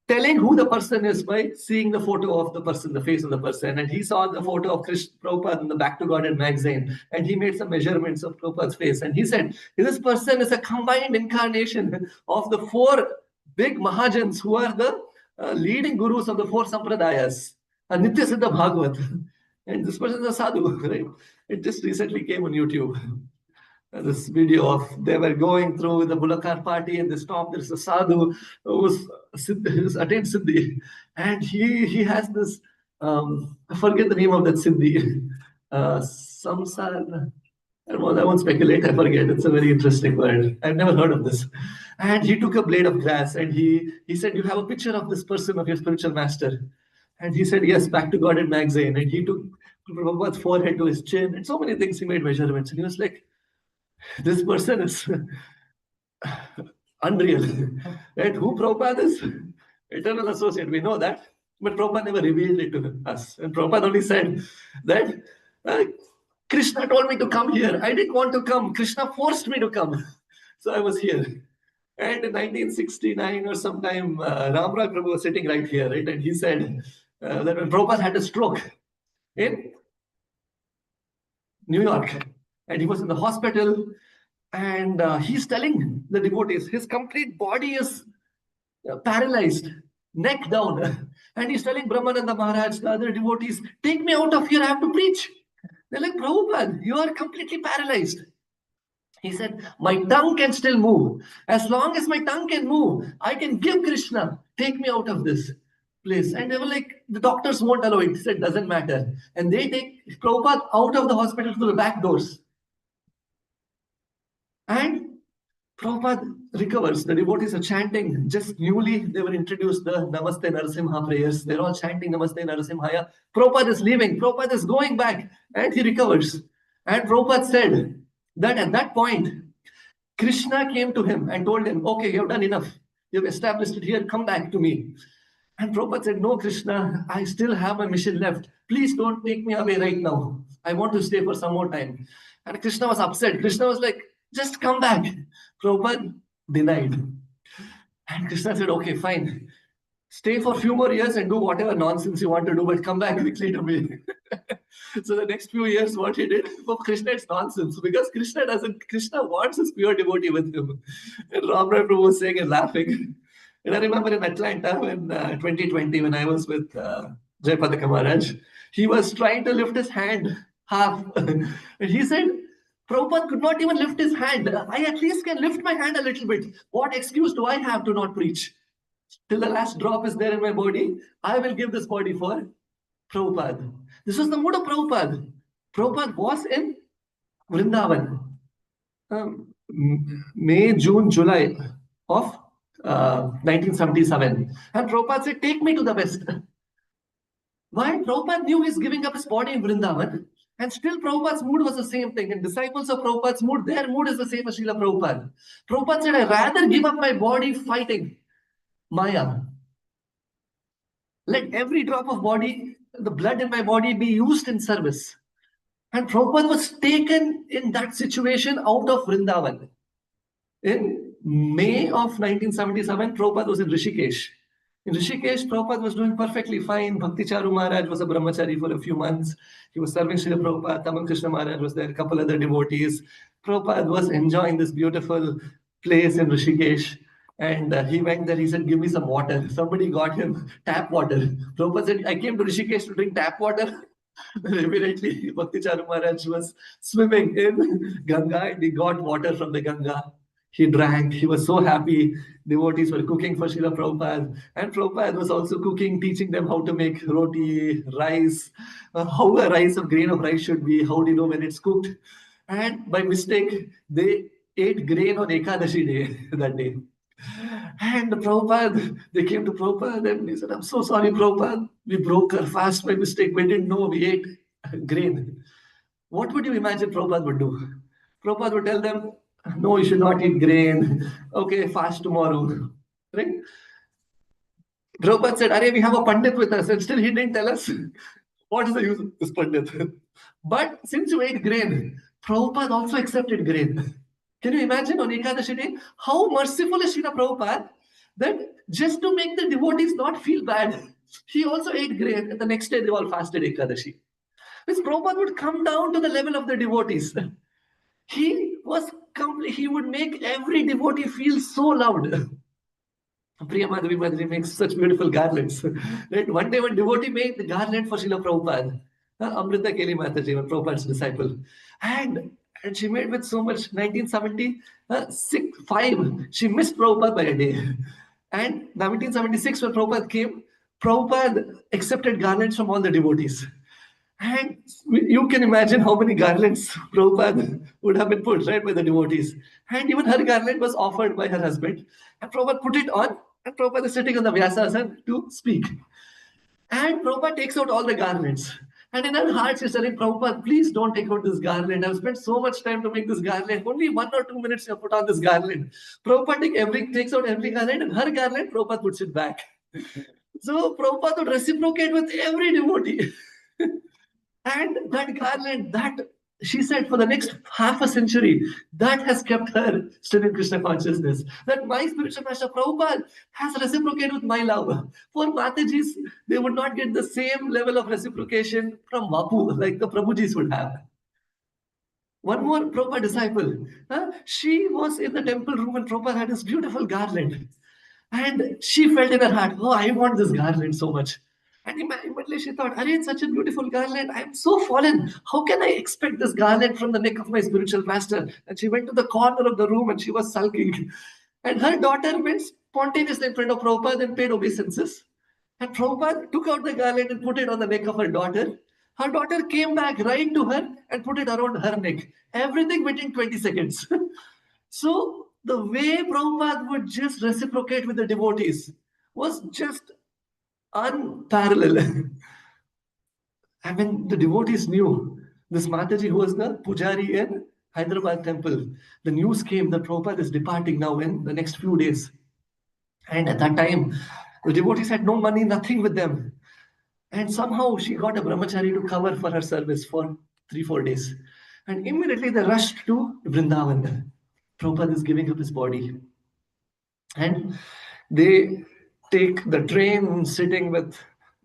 telling who the person is by seeing the photo of the person, the face of the person. And he saw the photo of Krishna Prabhupada in the Back to Godhead magazine, and he made some measurements of Prabhupada's face. And he said, this person is a combined incarnation of the four big Mahajans who are the leading gurus of the four Sampradayas, Nitya Siddha Bhagavat. And this person is a sadhu, right? It just recently came on YouTube. This video of they were going through the Bulakar party and they stopped. There's a sadhu who's attained Siddhi. And he has this, I forget the name of that Siddhi. Samsar. I won't speculate, I forget. It's a very interesting word. I've never heard of this. And he took a blade of grass and he said, "You have a picture of this person, of your spiritual master." And he said, "Yes, Back to Godhead magazine." And he took Prabhupada's forehead to his chin and so many things. He made measurements. And he was like, "This person is unreal." Right? Who Prabhupada is? Eternal associate. We know that. But Prabhupada never revealed it to us. And Prabhupada only said that uh, Krishna told me to come here. I didn't want to come. Krishna forced me to come. So I was here. And in 1969 or sometime, Ramraj Prabhu was sitting right here, right? And he said that when Prabhupada had a stroke in New York, and he was in the hospital, and he's telling the devotees, his complete body is paralyzed, neck down. And he's telling Brahmananda Maharaj, the other devotees, "Take me out of here, I have to preach." They're like, "Prabhupada, you are completely paralyzed." He said, "My tongue can still move. As long as my tongue can move, I can give Krishna. Take me out of this place." And they were like, "The doctors won't allow it." He said, "Doesn't matter." And they take Prabhupada out of the hospital through the back doors. And Prabhupada recovers. The devotees are chanting. Just newly, they were introduced the Namaste Narasimha prayers. They're all chanting Namaste Narasimhaya. Prabhupada is leaving. Prabhupada is going back. And he recovers. And Prabhupada said that at that point, Krishna came to him and told him, "Okay, you've done enough. You've established it here. Come back to me." And Prabhupada said, "No, Krishna, I still have my mission left. Please don't take me away right now. I want to stay for some more time." And Krishna was upset. Krishna was like, "Just come back." Prabhupada denied. And Krishna said, "Okay, fine. Stay for a few more years and do whatever nonsense you want to do, but come back quickly to me." So the next few years, what he did for Krishna, it's nonsense because Krishna wants his pure devotee with him. And Ramrai Prabhu was saying and laughing. And I remember in Atlanta in 2020, when I was with Jaipadaka Maharaj, he was trying to lift his hand half. And he said, "Prabhupada could not even lift his hand. I at least can lift my hand a little bit. What excuse do I have to not preach? Till the last drop is there in my body, I will give this body for Prabhupada." This was the mood of Prabhupada. Prabhupada was in Vrindavan. May, June, July of 1977. And Prabhupada said, "Take me to the West." Why? Prabhupada knew he's giving up his body in Vrindavan. And still Prabhupada's mood was the same thing. And disciples of Prabhupada's mood, their mood is the same as Srila Prabhupada. Prabhupada said, "I'd rather give up my body fighting Maya. Let every drop of body, the blood in my body, be used in service." And Prabhupada was taken in that situation out of Vrindavan. In May of 1977, Prabhupada was in Rishikesh. In Rishikesh, Prabhupada was doing perfectly fine. Bhakti Charu Maharaj was a brahmachari for a few months. He was serving Srila Prabhupada. Taman Krishna Maharaj was there, a couple other devotees. Prabhupada was enjoying this beautiful place in Rishikesh. And he went there, he said, "Give me some water." Somebody got him tap water. Prabhupada said, "I came to Rishikesh to drink tap water." Immediately, Bhakti Charu Maharaj was swimming in Ganga and he got water from the Ganga. He drank. He was so happy. Devotees were cooking for Srila Prabhupada. And Prabhupada was also cooking, teaching them how to make roti, rice, how a rice of grain of rice should be, how do you know when it's cooked. And by mistake, they ate grain on Ekadashi day that day. And Prabhupada, they came to Prabhupada and he said, "I'm so sorry, Prabhupada. We broke our fast by mistake. We didn't know we ate grain." What would you imagine Prabhupada would do? Prabhupada would tell them, "No, you should not eat grain. Okay, fast tomorrow." Right? Prabhupada said, "Arey, we have a Pandit with us," and still he didn't tell us what is the use of this Pandit. But since you ate grain, Prabhupada also accepted grain. Can you imagine on Ekadashi day how merciful is Srila Prabhupada that just to make the devotees not feel bad, he also ate grain and the next day they all fasted Ekadashi. Which Prabhupada would come down to the level of the devotees. He would make every devotee feel so loved. Priya Madhavi Madhavi makes such beautiful garlands. Right? One day, one devotee made the garland for Srila Prabhupada. Amrita Keli Mataji, one Prabhupada's disciple. And she made with so much. 1975, she missed Prabhupada by a day. And 1976, when Prabhupada came, Prabhupada accepted garlands from all the devotees. And you can imagine how many garlands Prabhupada would have been put, right, by the devotees. And even her garland was offered by her husband. And Prabhupada put it on, and Prabhupada is sitting on the Vyasasana to speak. And Prabhupada takes out all the garlands. And in her heart, she's telling Prabhupada, please don't take out this garland. I've spent so much time to make this garland. Only 1 or 2 minutes you have put on this garland. Prabhupada takes out every garland, and her garland, Prabhupada puts it back. So Prabhupada would reciprocate with every devotee. And that garland, that she said for the next half a century, that has kept her still in Krishna consciousness. That my spiritual master Prabhupada has reciprocated with my love. For Matajis, they would not get the same level of reciprocation from Vapu like the Prabhujis would have. One more Prabhupada disciple, she was in the temple room and Prabhupada had this beautiful garland. And she felt in her heart, oh, I want this garland so much. And immediately she thought, Arey, it's such a beautiful garland. I'm so fallen. How can I expect this garland from the neck of my spiritual master? And she went to the corner of the room and she was sulking. And her daughter went spontaneously in front of Prabhupada and paid obeisances. And Prabhupada took out the garland and put it on the neck of her daughter. Her daughter came back right to her and put it around her neck. Everything within 20 seconds. So the way Prabhupada would just reciprocate with the devotees was just unparalleled. I mean, the devotees knew this Mataji, who was the Pujari in Hyderabad temple. The news came that Prabhupada is departing now in the next few days. And at that time, the devotees had no money, nothing with them. And somehow she got a brahmachari to cover for her service for 3-4 days. And immediately they rushed to Vrindavan. Prabhupada is giving up his body. And they take the train sitting with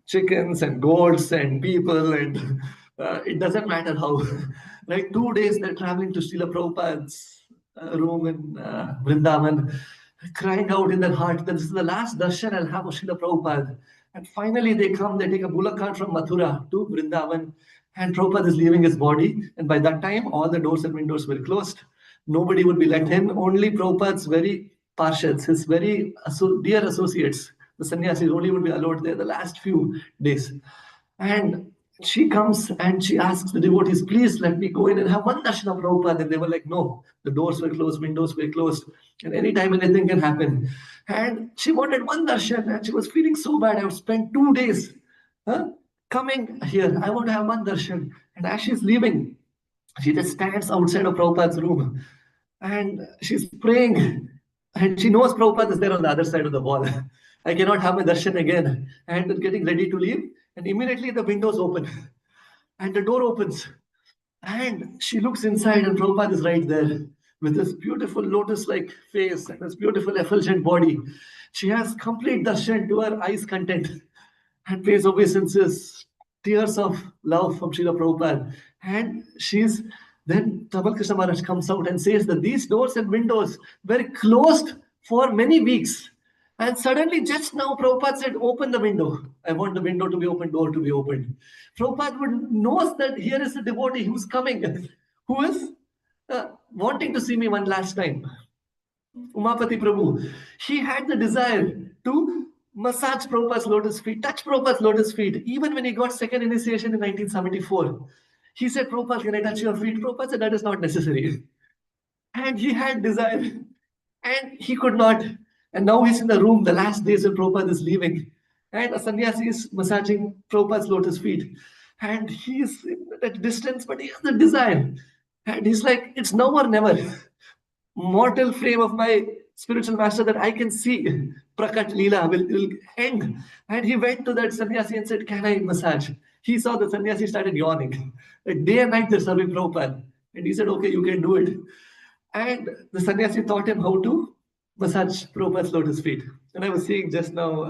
chickens and goats and people, and it doesn't matter how. Like 2 days they're traveling to Srila Prabhupada's room in Vrindavan, crying out in their heart that this is the last darshan I'll have of Srila Prabhupada. And finally they come, they take a bullock cart from Mathura to Vrindavan, and Prabhupada is leaving his body. And by that time, all the doors and windows were closed. Nobody would be let in. Only Prabhupada's very parshads, his very dear associates, the sannyasis, only would be allowed there the last few days. And she comes and she asks the devotees, please let me go in and have one darshan of Prabhupada. And they were like, no, the doors were closed, windows were closed, and anytime anything can happen. And she wanted one darshan and she was feeling so bad. I've spent 2 days coming here. I want to have one darshan. And as she's leaving, she just stands outside of Prabhupada's room and she's praying. And she knows Prabhupada is there on the other side of the wall. I cannot have my darshan again. And getting ready to leave. And immediately the windows open. And the door opens. And she looks inside and Prabhupada is right there with this beautiful lotus-like face and this beautiful effulgent body. She has complete darshan to her eyes content and pays obeisances, tears of love from Srila Prabhupada. And then Tamal Krishna Maharaj comes out and says that these doors and windows were closed for many weeks. And suddenly, just now, Prabhupada said, open the window. I want the window to be open, door to be opened. Prabhupada knows that here is a devotee who's coming, who is wanting to see me one last time. Umapati Prabhu, he had the desire to massage Prabhupada's lotus feet, touch Prabhupada's lotus feet, even when he got second initiation in 1974. He said, Prabhupada, can I touch your feet? Prabhupada said, that is not necessary. And he had desire, and he could not. And now he's in the room, the last days when Prabhupada is leaving. And a sannyasi is massaging Prabhupada's lotus feet. And he's at a distance, but he has the desire. And he's like, it's now or never. Mortal frame of my spiritual master that I can see Prakat Leela will end. And he went to that sannyasi and said, can I massage? He saw the sannyasi started yawning. Day and night they're serving Prabhupada. And he said, okay, you can do it. And the sannyasi taught him how to massage Prabhupada's lotus feet. And I was seeing just now,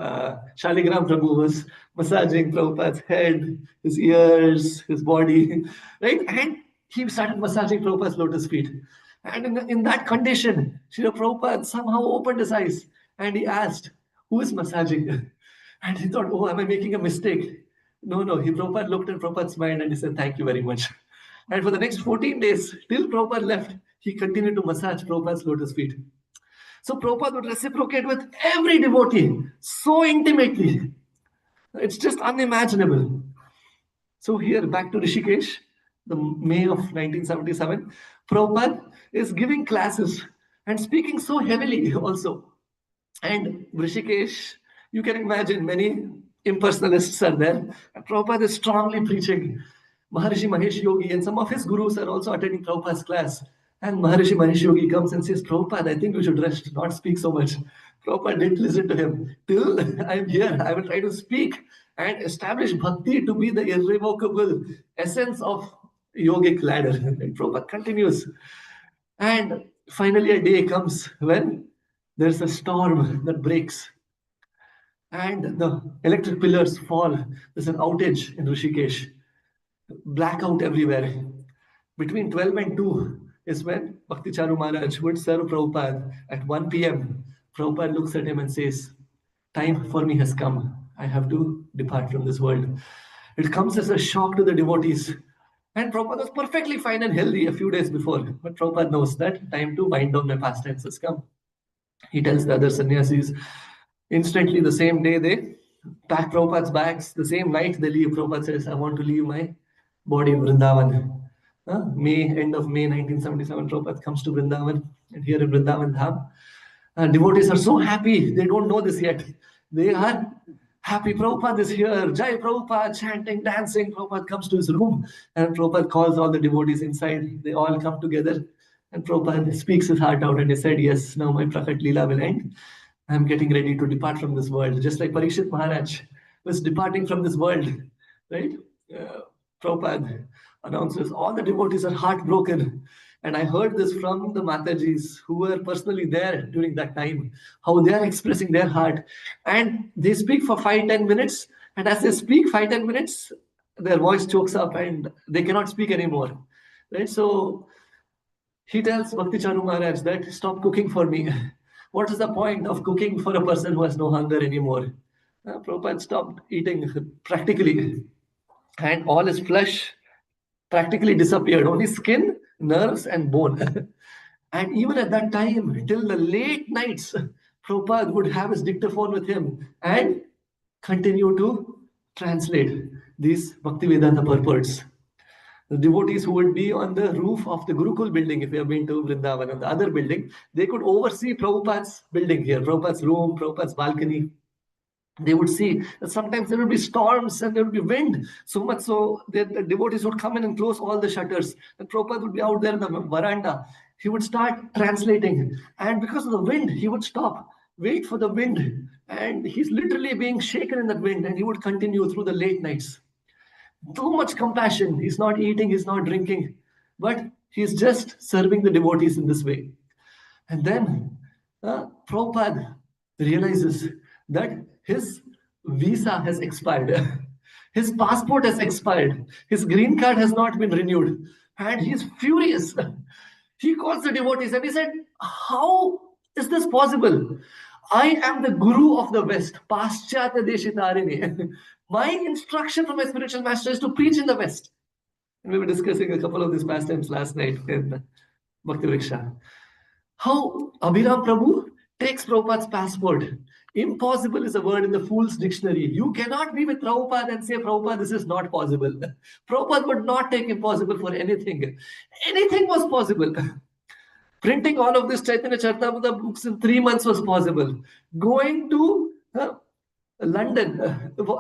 Shaligram Prabhu was massaging Prabhupada's head, his ears, his body, right? And he started massaging Prabhupada's lotus feet. And in that condition, Srila Prabhupada somehow opened his eyes and he asked, who is massaging? And he thought, oh, am I making a mistake? No, no. Prabhupada looked at Prabhupada, smiled, and he said, "Thank you very much." And for the next 14 days, till Prabhupada left, he continued to massage Prabhupada's lotus feet. So Prabhupada would reciprocate with every devotee so intimately. It's just unimaginable. So here, back to Rishikesh, the May of 1977, Prabhupada is giving classes and speaking so heavily also. And Rishikesh, you can imagine many impersonalists are there. And Prabhupada is strongly preaching. Maharishi Mahesh Yogi and some of his gurus are also attending Prabhupada's class. And Maharishi Mahesh Yogi comes and says, Prabhupada, I think you should rest, not speak so much. Prabhupada didn't listen to him. Till I'm here, I will try to speak and establish bhakti to be the irrevocable essence of yogic ladder. And Prabhupada continues. And finally, a day comes when there's a storm that breaks and the electric pillars fall. There's an outage in Rishikesh, blackout everywhere. Between 12 and 2 is when Bhakti Charu Maharaj would serve Prabhupada at 1 p.m. Prabhupada looks at him and says, time for me has come. I have to depart from this world. It comes as a shock to the devotees. And Prabhupada was perfectly fine and healthy a few days before. But Prabhupada knows that time to wind down my pastimes has come. He tells the other sannyasis, instantly the same day they pack Prabhupada's bags, the same night they leave. Prabhupada says, I want to leave my body in Vrindavan. End of May 1977, Prabhupada comes to Vrindavan, and here in Vrindavan Dham, devotees are so happy. They don't know this yet. They are happy. Prabhupada is here. Jai Prabhupada, chanting, dancing. Prabhupada comes to his room, and Prabhupada calls all the devotees inside. They all come together, and Prabhupada speaks his heart out, and he said, yes, now my Prakat Leela will end. I'm getting ready to depart from this world. Just like Parikshit Maharaj was departing from this world, right? Prabhupada announces all the devotees are heartbroken. And I heard this from the Matajis who were personally there during that time, how they are expressing their heart. And they speak for 5-10 minutes. And as they speak 5-10 minutes, their voice chokes up and they cannot speak anymore. Right? So he tells Bhakti Charu Maharaj that stop cooking for me. What is the point of cooking for a person who has no hunger anymore? Prabhupada stopped eating practically. And all his flesh practically disappeared. Only skin, nerves, and bone. And even at that time, till the late nights, Prabhupada would have his dictaphone with him and continue to translate these Bhaktivedanta purports. The devotees who would be on the roof of the Gurukul building, if you have been to Vrindavan, and the other building, they could oversee Prabhupada's building here, Prabhupada's room, Prabhupada's balcony. They would see that sometimes there would be storms and there would be wind, so much so that the devotees would come in and close all the shutters. And Prabhupada would be out there in the veranda. He would start translating. And because of the wind, he would stop, wait for the wind. And he's literally being shaken in that wind. And he would continue through the late nights. So much compassion. He's not eating, he's not drinking, but he's just serving the devotees in this way. And then Prabhupada realizes that his visa has expired. His passport has expired. His green card has not been renewed. And he's furious. He calls the devotees and he said, how is this possible? I am the guru of the West, Paschatya Deshitarini. My instruction from my spiritual master is to preach in the West. And we were discussing a couple of these pastimes last night in Bhakti Vriksha. How Abhiram Prabhu takes Prabhupada's passport. Impossible is a word in the Fool's Dictionary. You cannot be with Prabhupada and say, Prabhupada, this is not possible. Prabhupada would not take impossible for anything. Anything was possible. Printing all of this Chaitanya Charitamrita books in 3 months was possible. Going to London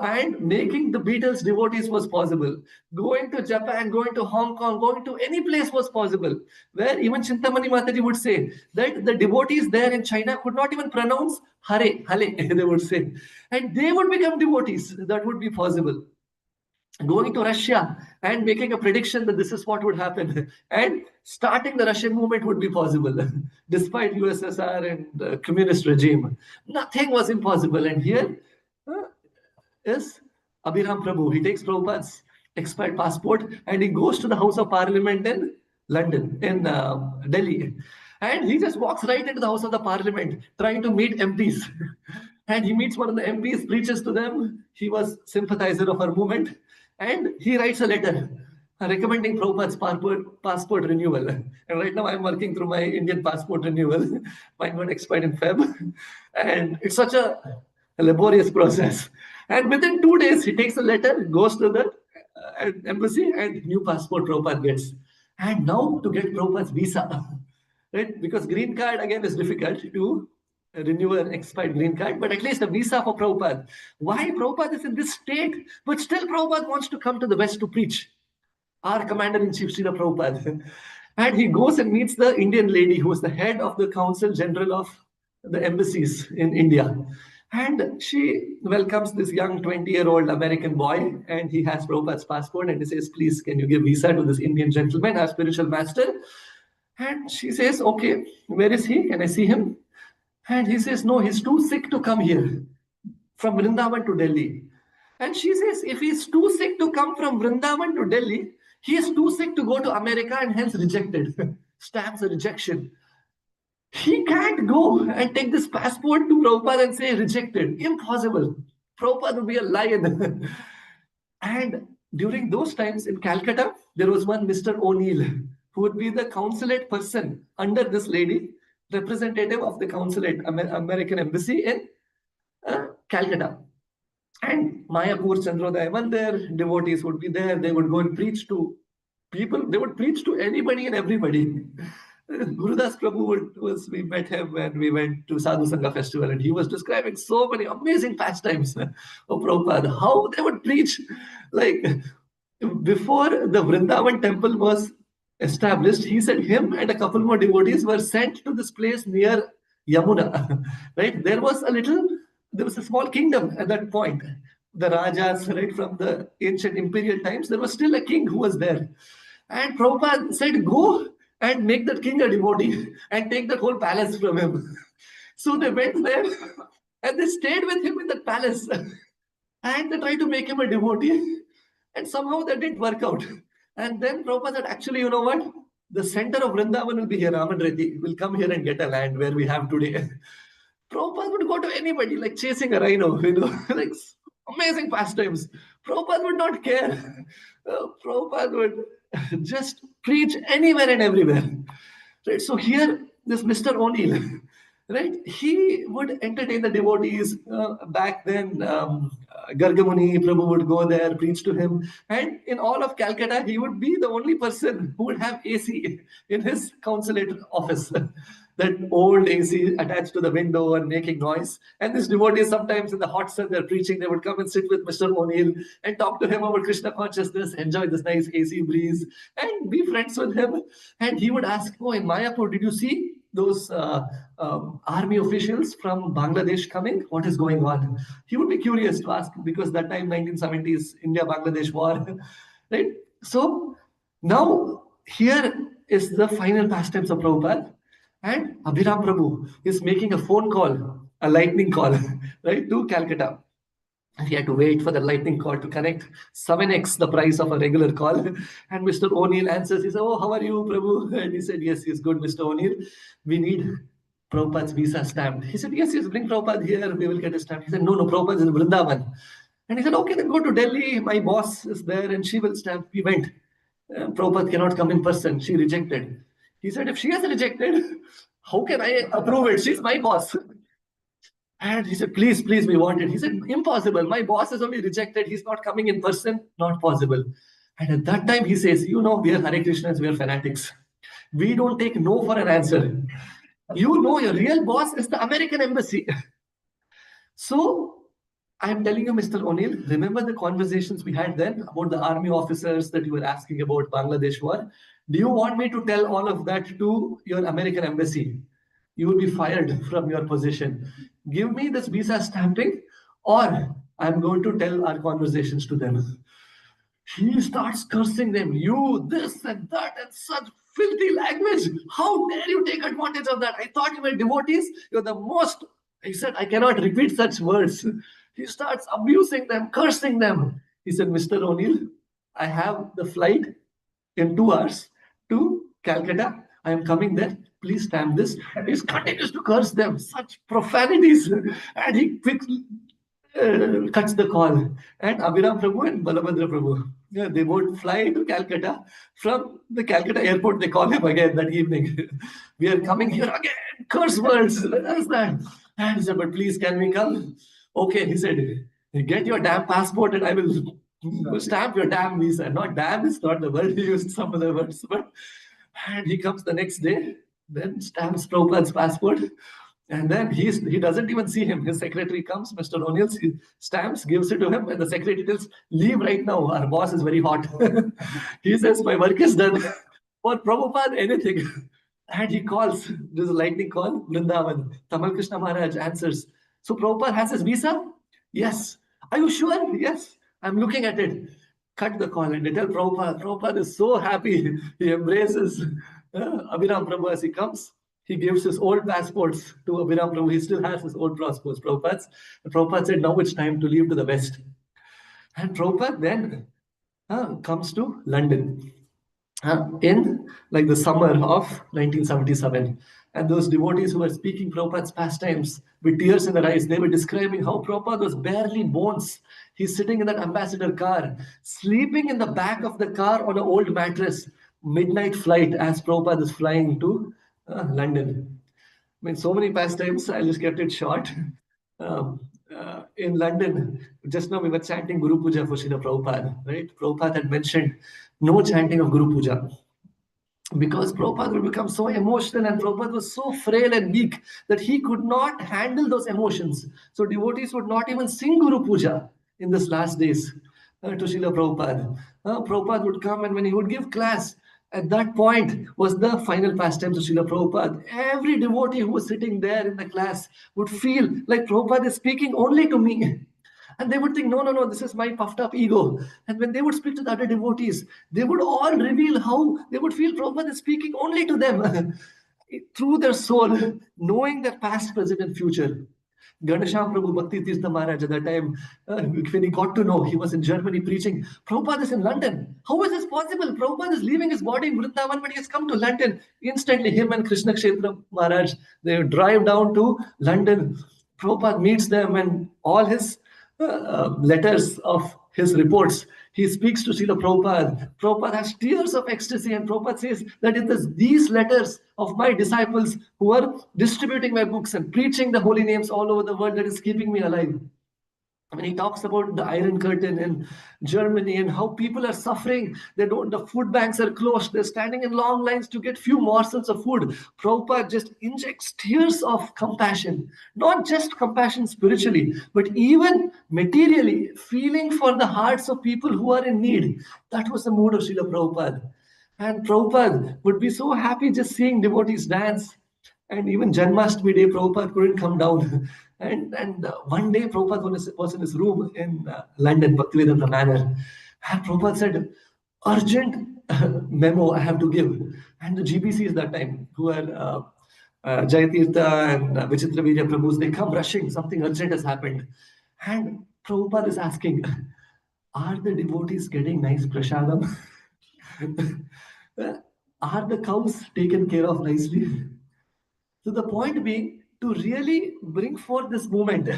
and making the Beatles devotees was possible. Going to Japan, going to Hong Kong, going to any place was possible. Where even Chintamani Mataji would say that the devotees there in China could not even pronounce Hare, Hale, they would say. And they would become devotees. That would be possible. Going to Russia and making a prediction that this is what would happen and starting the Russian movement would be possible despite USSR and the communist regime. Nothing was impossible. And here is Abhiram Prabhu. He takes Prabhupada's expired passport and he goes to the House of Parliament in London, in Delhi. And he just walks right into the House of the Parliament trying to meet MPs. And he meets one of the MPs, preaches to them. He was sympathizer of our movement. And he writes a letter recommending Prabhupada's passport renewal. And right now I'm working through my Indian passport renewal. Mine got expired in Feb. And it's such a laborious process. And within 2 days, he takes a letter, goes to the embassy, and new passport Prabhupada gets. And now to get Prabhupada's visa, right? Because green card again is difficult to renew an expired green card, but at least a visa for Prabhupada. Why Prabhupada is in this state, but still Prabhupada wants to come to the West to preach? Our commander-in-chief, Srila Prabhupada. And he goes and meets the Indian lady who was the head of the Council General of the embassies in India. And she welcomes this young 20-year-old American boy, and he has Prabhupada's passport, and he says, please, can you give visa to this Indian gentleman, our spiritual master? And she says, okay, where is he? Can I see him? And he says, no, he's too sick to come here from Vrindavan to Delhi. And she says, if he's too sick to come from Vrindavan to Delhi, he is too sick to go to America and hence rejected. Stamps a rejection. He can't go and take this passport to Prabhupada and say rejected. Impossible. Prabhupada would be a lion. And during those times in Calcutta, there was one Mr. O'Neill, who would be the consulate person under this lady, representative of the consulate, American embassy in Calcutta. And Mayapur, Chandrodaya Mandir, devotees would be there. They would go and preach to people. They would preach to anybody and everybody. Gurudas Prabhu we met him when we went to Sadhu Sangha festival, and he was describing so many amazing pastimes of Prabhupada, how they would preach. Like before the Vrindavan temple was established, he said him and a couple more devotees were sent to this place near Yamuna. Right? There was a small kingdom at that point. The Rajas, right, from the ancient imperial times, there was still a king who was there. And Prabhupada said, go and make that king a devotee and take that whole palace from him. So they went there and they stayed with him in that palace. And they tried to make him a devotee. And somehow that didn't work out. And then Prabhupada said, actually, you know what? The center of Vrindavan will be here. Raman Reddy will come here and get a land where we have today. Prabhupada would go to anybody, like chasing a rhino, like amazing pastimes. Prabhupada would not care. Prabhupada would just preach anywhere and everywhere. Right? So here, this Mr. O'Neill, right? He would entertain the devotees. Back then, Gargamuni Prabhu would go there, preach to him. And in all of Calcutta, he would be the only person who would have AC in his consulate office. That old AC attached to the window and making noise. And these devotees, sometimes in the hot sun, they're preaching, they would come and sit with Mr. O'Neill and talk to him about Krishna consciousness, enjoy this nice AC breeze, and be friends with him. And he would ask, oh, in Mayapur, did you see those army officials from Bangladesh coming? What is going on? He would be curious to ask, because that time, 1970s, India-Bangladesh war, right? So now here is the final pastimes of Prabhupada. And Abhiram Prabhu is making a phone call, a lightning call, right, to Calcutta. And he had to wait for the lightning call to connect, 7x the price of a regular call. And Mr. O'Neill answers. He said, oh, how are you, Prabhu? And he said, yes, he's good, Mr. O'Neill. We need Prabhupada's visa stamped. He said, yes, bring Prabhupada here. We will get it stamped. He said, no, Prabhupada is in Vrindavan. And he said, okay, then go to Delhi. My boss is there and she will stamp. We went. Prabhupada cannot come in person. She rejected. He said, if she has rejected, how can I approve it? She's my boss. And he said, please, we want it. He said, impossible. My boss is only rejected. He's not coming in person. Not possible. And at that time, he says, we are Hare Krishnans, we are fanatics. We don't take no for an answer. Your real boss is the American embassy. So I'm telling you, Mr. O'Neill, remember the conversations we had then about the army officers that you were asking about Bangladesh war? Do you want me to tell all of that to your American embassy? You will be fired from your position. Give me this visa stamping, or I'm going to tell our conversations to them. He starts cursing them, you, this and that, and such filthy language. How dare you take advantage of that? I thought you were devotees. You're the most. He said, I cannot repeat such words. He starts abusing them, cursing them. He said, Mr. O'Neill, I have the flight in 2 hours to Calcutta. I am coming there. Please stamp this. And he continues to curse them, such profanities. And he quickly cuts the call. And Abhiram Prabhu and Balabhadra Prabhu, yeah, they would fly to Calcutta. From the Calcutta airport, they call him again that evening. We are coming here again. Curse words. That's that. And he said, but please, can we come? Okay, he said, get your damn passport and I will stamp your damn visa. Not damn is not the word, he used some other words. But and he comes the next day, then stamps Prabhupada's passport. And then he doesn't even see him. His secretary comes, Mr. O'Neill, he stamps, gives it to him, and the secretary tells, leave right now. Our boss is very hot. He says, my work is done. For Prabhupada, anything. And he calls, there's a lightning call, Vrindavan. Tamal Krishna Maharaj answers. So Prabhupada has his visa? Yes. Are you sure? Yes. I'm looking at it. Cut the call and they tell Prabhupada. Prabhupada is so happy. He embraces Abhiram Prabhu as he comes. He gives his old passports to Abhiram Prabhu. He still has his old passports, Prabhupada's. And Prabhupada said, now it's time to leave to the West. And Prabhupada then comes to London in like the summer of 1977. And those devotees who were speaking Prabhupada's pastimes with tears in their eyes, they were describing how Prabhupada was barely bones. He's sitting in that ambassador car, sleeping in the back of the car on an old mattress, midnight flight as Prabhupada is flying to London. I mean, so many pastimes, I just kept it short. In London, just now we were chanting Guru Puja for Srila Prabhupada, right? Prabhupada had mentioned no chanting of Guru Puja, because Prabhupada would become so emotional and Prabhupada was so frail and weak that he could not handle those emotions. So devotees would not even sing Guru Puja in this last days to Srila Prabhupada. Prabhupada would come and when he would give class, at that point was the final pastimes of Srila Prabhupada. Every devotee who was sitting there in the class would feel like Prabhupada is speaking only to me. And they would think, no, no, no, this is my puffed up ego. And when they would speak to the other devotees, they would all reveal how they would feel Prabhupada is speaking only to them through their soul, knowing their past, present, and future. Ganesham Prabhu Bhakti Tirtha Maharaj at that time, when he got to know, he was in Germany preaching. Prabhupada is in London. How is this possible? Prabhupada is leaving his body in Vrindavan, but he has come to London. Instantly, him and Krishna Kshetra Maharaj, they drive down to London. Prabhupada meets them and all his letters of his reports, he speaks to Srila Prabhupada. Prabhupada has tears of ecstasy, and Prabhupada says that it is these letters of my disciples who are distributing my books and preaching the holy names all over the world that is keeping me alive. When he talks about the Iron Curtain in Germany and how people are suffering, the food banks are closed, they're standing in long lines to get few morsels of food. Prabhupada just injects tears of compassion, not just compassion spiritually, but even materially, feeling for the hearts of people who are in need. That was the mood of Srila Prabhupada. And Prabhupada would be so happy just seeing devotees dance. And even Janmashtami day, Prabhupada couldn't come down. And one day, Prabhupada was in his room in London, Bhaktivedanta Manor. And Prabhupada said, urgent memo I have to give. And the GBCs that time, who are Jayatirtha and Vichitra Virya Prabhus, they come rushing, something urgent has happened. And Prabhupada is asking, are the devotees getting nice prasadam? Are the cows taken care of nicely? So the point being to really bring forth this movement,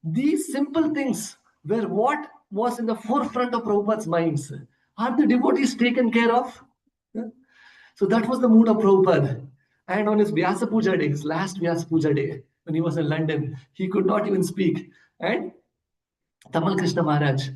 these simple things were what was in the forefront of Prabhupada's minds. Are the devotees taken care of? So that was the mood of Prabhupada. And on his Vyasa Puja day, his last Vyasa Puja day, when he was in London, he could not even speak. And Tamal Krishna Maharaj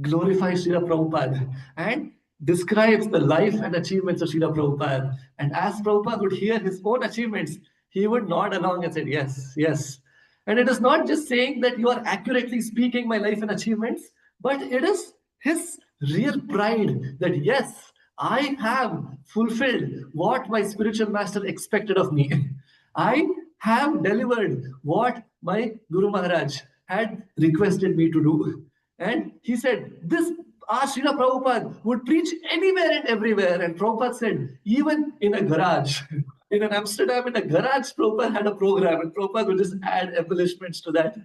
glorifies Srila Prabhupada and describes the life and achievements of Srila Prabhupada. And as Prabhupada would hear his own achievements, he would nod along and say, yes, yes. And it is not just saying that you are accurately speaking my life and achievements, but it is his real pride that, yes, I have fulfilled what my spiritual master expected of me. I have delivered what my Guru Maharaj had requested me to do. And he said, this Srila Prabhupada would preach anywhere and everywhere. And Prabhupada said, even in a garage, in an Amsterdam, in a garage, Prabhupada had a program. And Prabhupada would just add embellishments to that.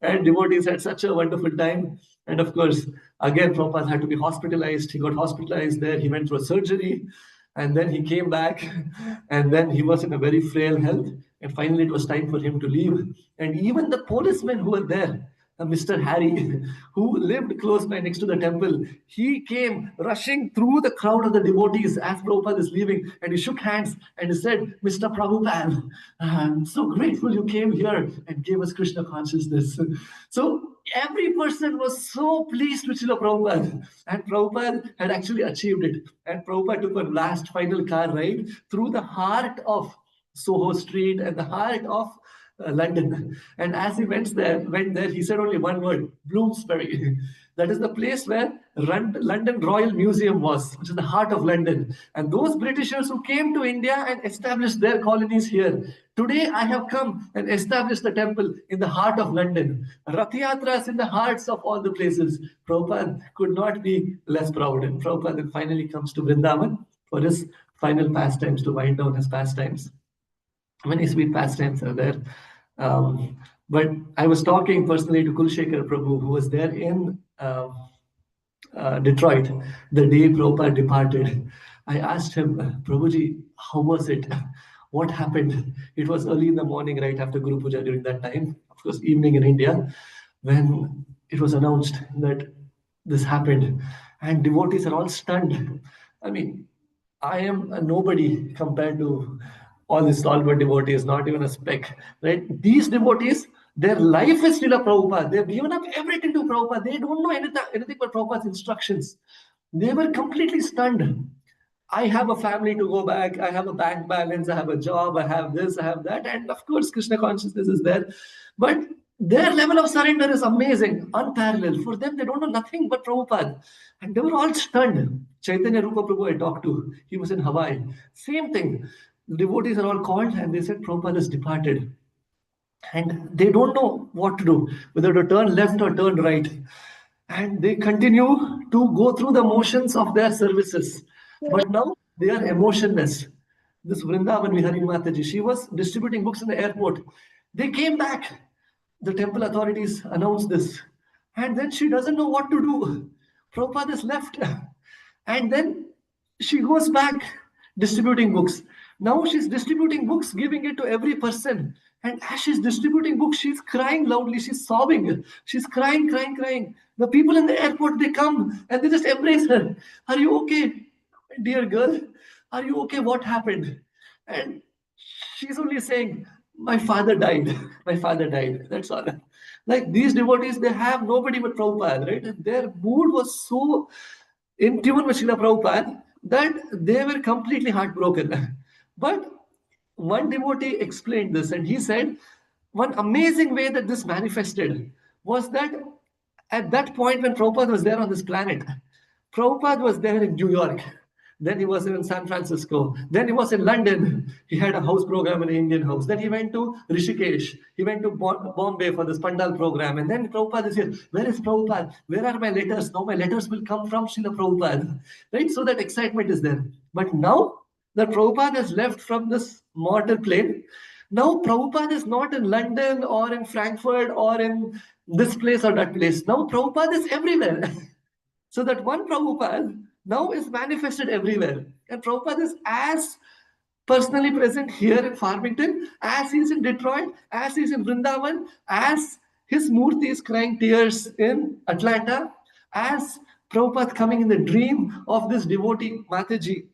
And devotees had such a wonderful time. And of course, again, Prabhupada had to be hospitalized. He got hospitalized there. He went through a surgery. And then he came back, and then he was in a very frail health. And finally, it was time for him to leave. And even the policemen who were there, Mr. Harry, who lived close by next to the temple, he came rushing through the crowd of the devotees as Prabhupada is leaving, and he shook hands and he said, Mr. Prabhupada, I'm so grateful you came here and gave us Krishna consciousness. So every person was so pleased with Srila Prabhupada, and Prabhupada had actually achieved it. And Prabhupada took one last final car ride through the heart of Soho Street and the heart of London. And as he went there, he said only one word, Bloomsbury. That is the place where London Royal Museum was, which is the heart of London. And those Britishers who came to India and established their colonies here. Today, I have come and established the temple in the heart of London. Rath Yatras in the hearts of all the places. Prabhupada could not be less proud. And Prabhupada then finally comes to Vrindavan for his final pastimes, to wind down his pastimes. Many sweet pastimes are there. But I was talking personally to Kulshekar Prabhu, who was there in Detroit the day Prabhupada departed. I asked him, Prabhuji, how was it? What happened? It was early in the morning, right after Guru Puja during that time, of course, evening in India, when it was announced that this happened. And devotees are all stunned. I mean, I am a nobody compared to all these stalwart devotees, not even a speck, right? These devotees, their life is Srila Prabhupada. They've given up everything to Prabhupada. They don't know anything but Prabhupada's instructions. They were completely stunned. I have a family to go back. I have a bank balance. I have a job. I have this. I have that. And of course, Krishna consciousness is there. But their level of surrender is amazing, unparalleled. For them, they don't know nothing but Prabhupada. And they were all stunned. Chaitanya Rupa Prabhu I talked to, he was in Hawaii. Same thing. The devotees are all called and they said, Prabhupada has departed. And they don't know what to do, whether to turn left or turn right. And they continue to go through the motions of their services. But now they are emotionless. This Vrindavan Vihari Mataji, she was distributing books in the airport. They came back. The temple authorities announced this. And then she doesn't know what to do. Prabhupada is left. And then she goes back distributing books. Now she's distributing books, giving it to every person. And as she's distributing books, she's crying loudly. She's sobbing. She's crying, crying, crying. The people in the airport, they come and they just embrace her. Are you okay, dear girl? Are you okay? What happened? And she's only saying, my father died. My father died. That's all. Like these devotees, they have nobody but Prabhupada, right? And their mood was so in tune with Srila Prabhupada that they were completely heartbroken. But one devotee explained this, and he said one amazing way that this manifested was that at that point when Prabhupada was there on this planet, Prabhupada was there in New York. Then he was in San Francisco. Then he was in London. He had a house program in an Indian house. Then he went to Rishikesh. He went to Bombay for this Pandal program. And then Prabhupada is here. Where is Prabhupada? Where are my letters? Now my letters will come from Srila Prabhupada. Right? So that excitement is there. But now that Prabhupada has left from this mortal plane, now Prabhupada is not in London or in Frankfurt or in this place or that place. Now Prabhupada is everywhere. So that one Prabhupada now is manifested everywhere. And Prabhupada is as personally present here in Farmington, as he's in Detroit, as he's in Vrindavan, as his Murti is crying tears in Atlanta, as Prabhupada coming in the dream of this devotee Mataji,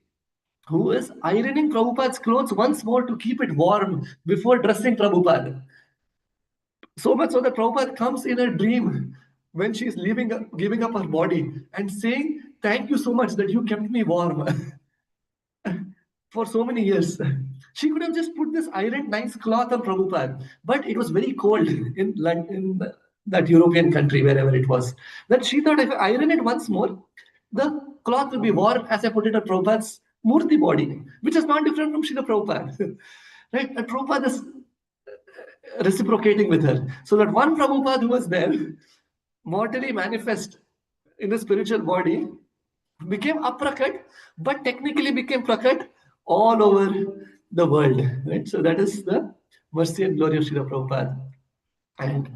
who is ironing Prabhupada's clothes once more to keep it warm before dressing Prabhupada. So much so that Prabhupada comes in a dream when she's giving up her body and saying, thank you so much that you kept me warm for so many years. She could have just put this ironed nice cloth on Prabhupada, but it was very cold in that European country, wherever it was. Then she thought, if I iron it once more, the cloth will be warm as I put it on Prabhupada's Murti body, which is not different from Srila Prabhupada. Right? And Prabhupada is reciprocating with her. So that one Prabhupada who was there, mortally manifest in a spiritual body, became aprakat, but technically became prakat all over the world. Right? So that is the mercy and glory of Srila Prabhupada.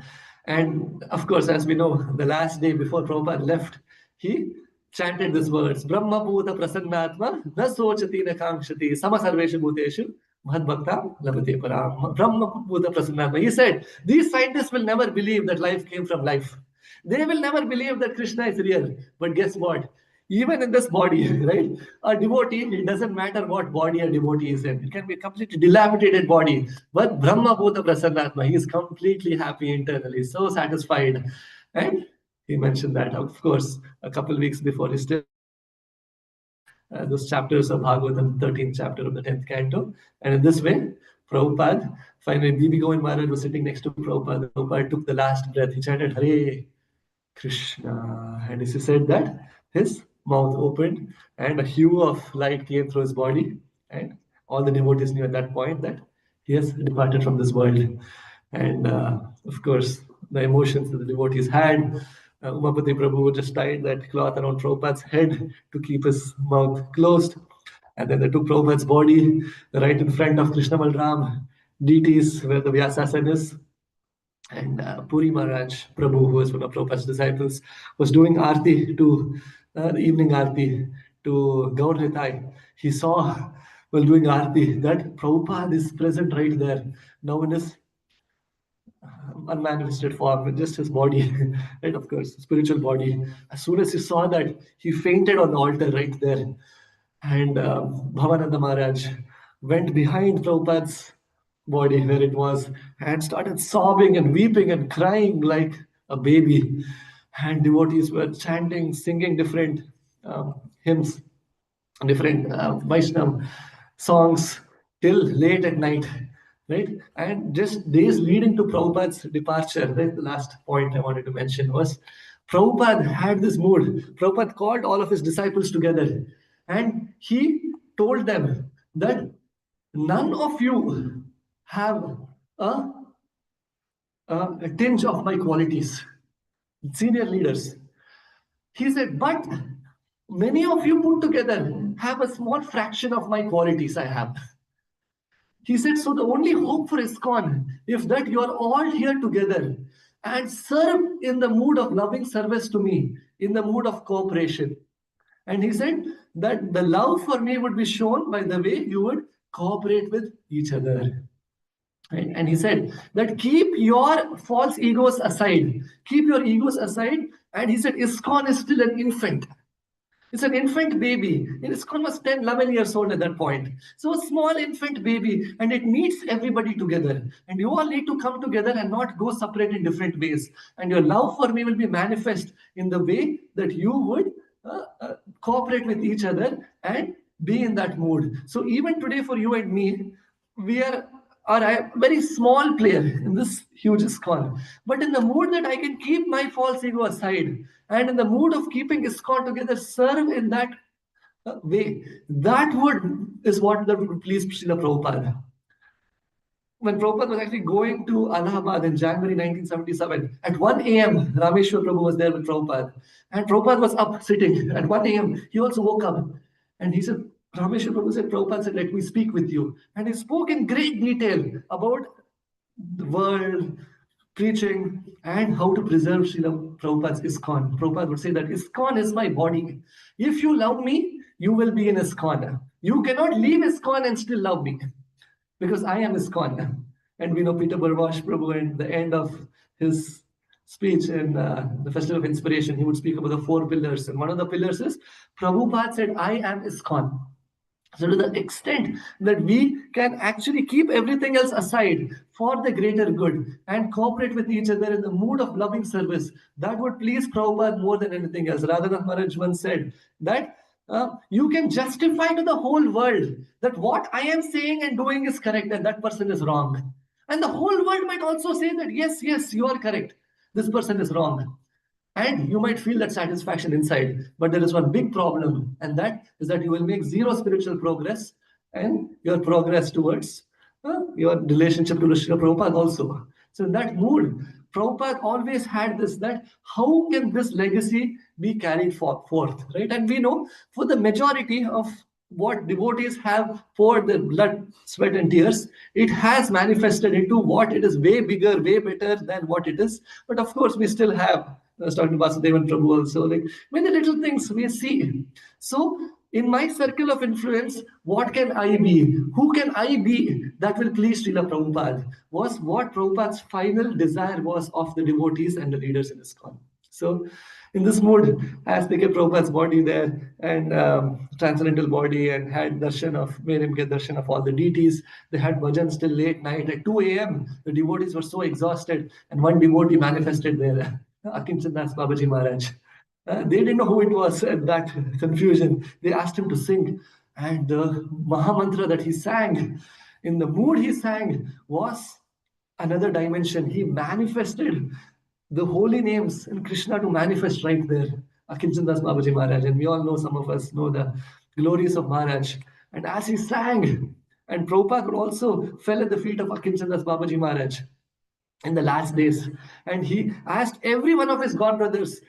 And of course, as we know, the last day before Prabhupada left, he chanted these words, Brahma Bhuta Prasannatma, na sochati na kankshati, sama sarveshu bhuteshu, Bhakta Labhate Param. Brahma Bhuta Prasannatma. He said, these scientists will never believe that life came from life. They will never believe that Krishna is real. But guess what? Even in this body, right? A devotee, it doesn't matter what body a devotee is in. It can be a completely dilapidated body. But Brahma Bhuta Prasannatma, he is completely happy internally, so satisfied. And he mentioned that, of course, a couple of weeks before. He still those chapters of Bhagavatam, 13th chapter of the 10th canto. And in this way, Prabhupada, finally, Bibi Govind Maharaj was sitting next to Prabhupada. Prabhupada took the last breath. He chanted, Hare Krishna. And he said that his mouth opened and a hue of light came through his body. And all the devotees knew at that point that he has departed from this world. And of course, the emotions that the devotees had. Umapati Prabhu just tied that cloth around Prabhupada's head to keep his mouth closed. And then they took Prabhupada's body right in front of Krishna Balram deities where the Vyasasana is. And Puri Maharaj Prabhu, who was one of Prabhupada's disciples, was doing Aarti to the evening Aarti to Gaur Nitai. He saw while doing Aarti that Prabhupada is present right there. Now in his unmanifested form, with just his body, right? Of course, spiritual body. As soon as he saw that, he fainted on the altar right there. And Bhavananda Maharaj went behind Prabhupada's body where it was and started sobbing and weeping and crying like a baby. And devotees were chanting, singing different hymns, different Vaishnav songs till late at night, right? And just days leading to Prabhupada's departure, right? The last point I wanted to mention was Prabhupada had this mood. Prabhupada called all of his disciples together and he told them that none of you have a, a tinge of my qualities, senior leaders. He said, but many of you put together have a small fraction of my qualities I have. He said, so the only hope for ISKCON, if that you are all here together and serve in the mood of loving service to me, in the mood of cooperation. And he said that the love for me would be shown by the way you would cooperate with each other. Right? And he said that keep your false egos aside. Keep your egos aside. And he said, ISKCON is still an infant. It's an infant baby. And ISKCON was 10, 11 years old at that point. So a small infant baby, and it meets everybody together. And you all need to come together and not go separate in different ways. And your love for me will be manifest in the way that you would cooperate with each other and be in that mood. So even today for you and me, we are a very small player in this huge ISKCON. But in the mood that I can keep my false ego aside, and in the mood of keeping ISKCON together, serve in that way, that is what would please Srila Prabhupada. When Prabhupada was actually going to Allahabad in January 1977, at 1 a.m., Rameshwar Prabhu was there with Prabhupada. And Prabhupada was up sitting. At 1 a.m., he also woke up. And he said, Rameshwar Prabhu said, Prabhupada said, let me speak with you. And he spoke in great detail about the world, preaching, and how to preserve Srila Prabhupada's ISKCON. Prabhupada would say that ISKCON is my body. If you love me, you will be in ISKCON. You cannot leave ISKCON and still love me, because I am ISKCON. And we know Peter Barbash Prabhu, at the end of his speech in the Festival of Inspiration, he would speak about the 4 pillars. And one of the pillars is, Prabhupada said, I am ISKCON. So to the extent that we can actually keep everything else aside for the greater good and cooperate with each other in the mood of loving service, that would please Prabhupada more than anything else. Radhanath Maharaj once said that you can justify to the whole world that what I am saying and doing is correct and that person is wrong. And the whole world might also say that, yes, you are correct. This person is wrong. And you might feel that satisfaction inside. But there is one big problem, and that is that you will make zero spiritual progress and your progress towards your relationship to Srila Prabhupada also. So in that mood, Prabhupada always had this, that how can this legacy be carried forth, right? And we know for the majority of what devotees have poured their blood, sweat, and tears, it has manifested into what it is way bigger, way better than what it is. But of course, we still have I was talking to Vasudevan Prabhu also. Like many little things we see. So in my circle of influence, what can I be? Who can I be that will please Srila Prabhupada? Was what Prabhupada's final desire was of the devotees and the leaders in ISKCON. So in this mood, as they kept Prabhupada's body there and transcendental body and had darshan of, made him get darshan of all the deities. They had bhajans till late night. At 2 a.m., the devotees were so exhausted, and one devotee manifested there, Akinchand Das Babaji Maharaj. They didn't know who it was at that confusion. They asked him to sing, and the Mahamantra that he sang, in the mood he sang, was another dimension. He manifested the holy names in Krishna to manifest right there. Akinchandas Babaji Maharaj, and we all know, some of us know the glories of Maharaj. And as he sang, and Prabhupada also fell at the feet of Akinchandas Babaji Maharaj in the last days. And he asked every one of his god brothers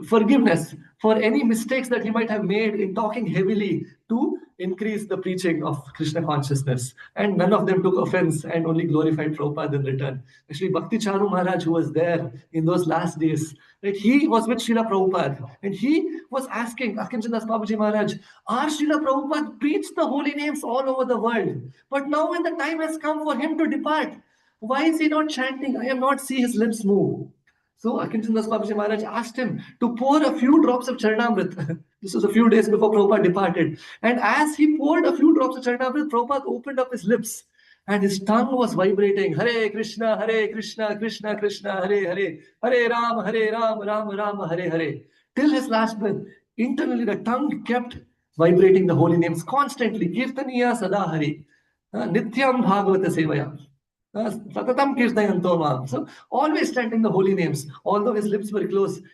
forgiveness for any mistakes that he might have made in talking heavily to increase the preaching of Krishna consciousness. And none of them took offense and only glorified Prabhupada in return. Actually, Bhakti Charu Maharaj, who was there in those last days, right, he was with Srila Prabhupada, and he was asking Akinchandas Babaji Maharaj, our Srila Prabhupada preached the holy names all over the world. But now when the time has come for him to depart, why is he not chanting? I have not seen his lips move. So Akinchandas Babaji Maharaj asked him to pour a few drops of Charanamrit. This was a few days before Prabhupada departed. And as he poured a few drops of Charanamrit, Prabhupada opened up his lips and his tongue was vibrating. Hare Krishna, Krishna Krishna, Hare Hare, Hare Ram, Ram Ram, Hare Hare. Till his last breath, internally the tongue kept vibrating the holy names constantly. Kirtaniya Sada Hari, Nityam Bhagavata Sevaya. Satatam Kirtayanto Mam. So always chanting the holy names. Although his lips were closed,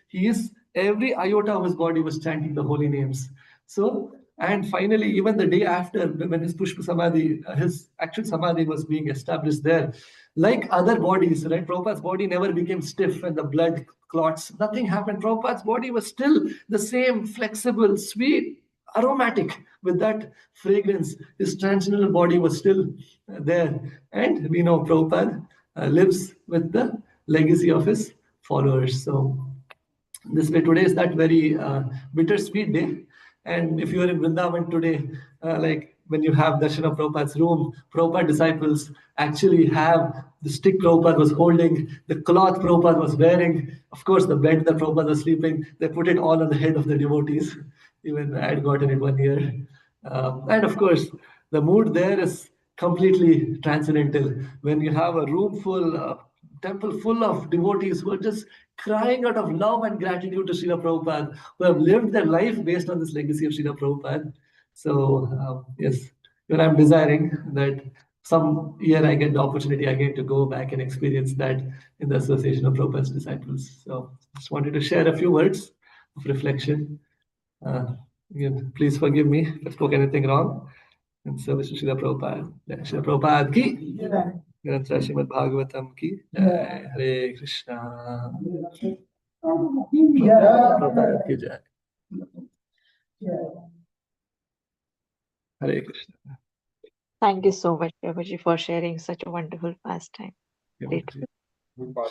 every iota of his body was chanting the holy names. So, and finally, even the day after, when his Pushpa Samadhi, his actual Samadhi was being established there, like other bodies, right? Prabhupada's body never became stiff and the blood clots. Nothing happened. Prabhupada's body was still the same, flexible, sweet, aromatic, with that fragrance. His transcendental body was still there. And we know Prabhupada lives with the legacy of his followers. So this way, today is that very bittersweet day. And if you are in Vrindavan today, like when you have darshan of Prabhupada's room, Prabhupada disciples actually have the stick Prabhupada was holding, the cloth Prabhupada was wearing, of course, the bed that Prabhupada was sleeping, they put it all on the head of the devotees. Even I had gotten it one year. And of course, the mood there is completely transcendental. When you have a room full, temple full of devotees who are just crying out of love and gratitude to Srila Prabhupada, who have lived their life based on this legacy of Srila Prabhupada. So, yes, when I'm desiring that some year I get the opportunity again to go back and experience that in the Association of Prabhupada's Disciples. So, just wanted to share a few words of reflection. Please forgive me if I spoke anything wrong. In service to Srila Prabhupada. Srila Prabhupada ki. Granth Srimad Bhagavatam ki. Hare Krishna. Prabhupada ki jai. Hare Krishna. Thank you so much, Prabhuji, for sharing such a wonderful pastime. Great.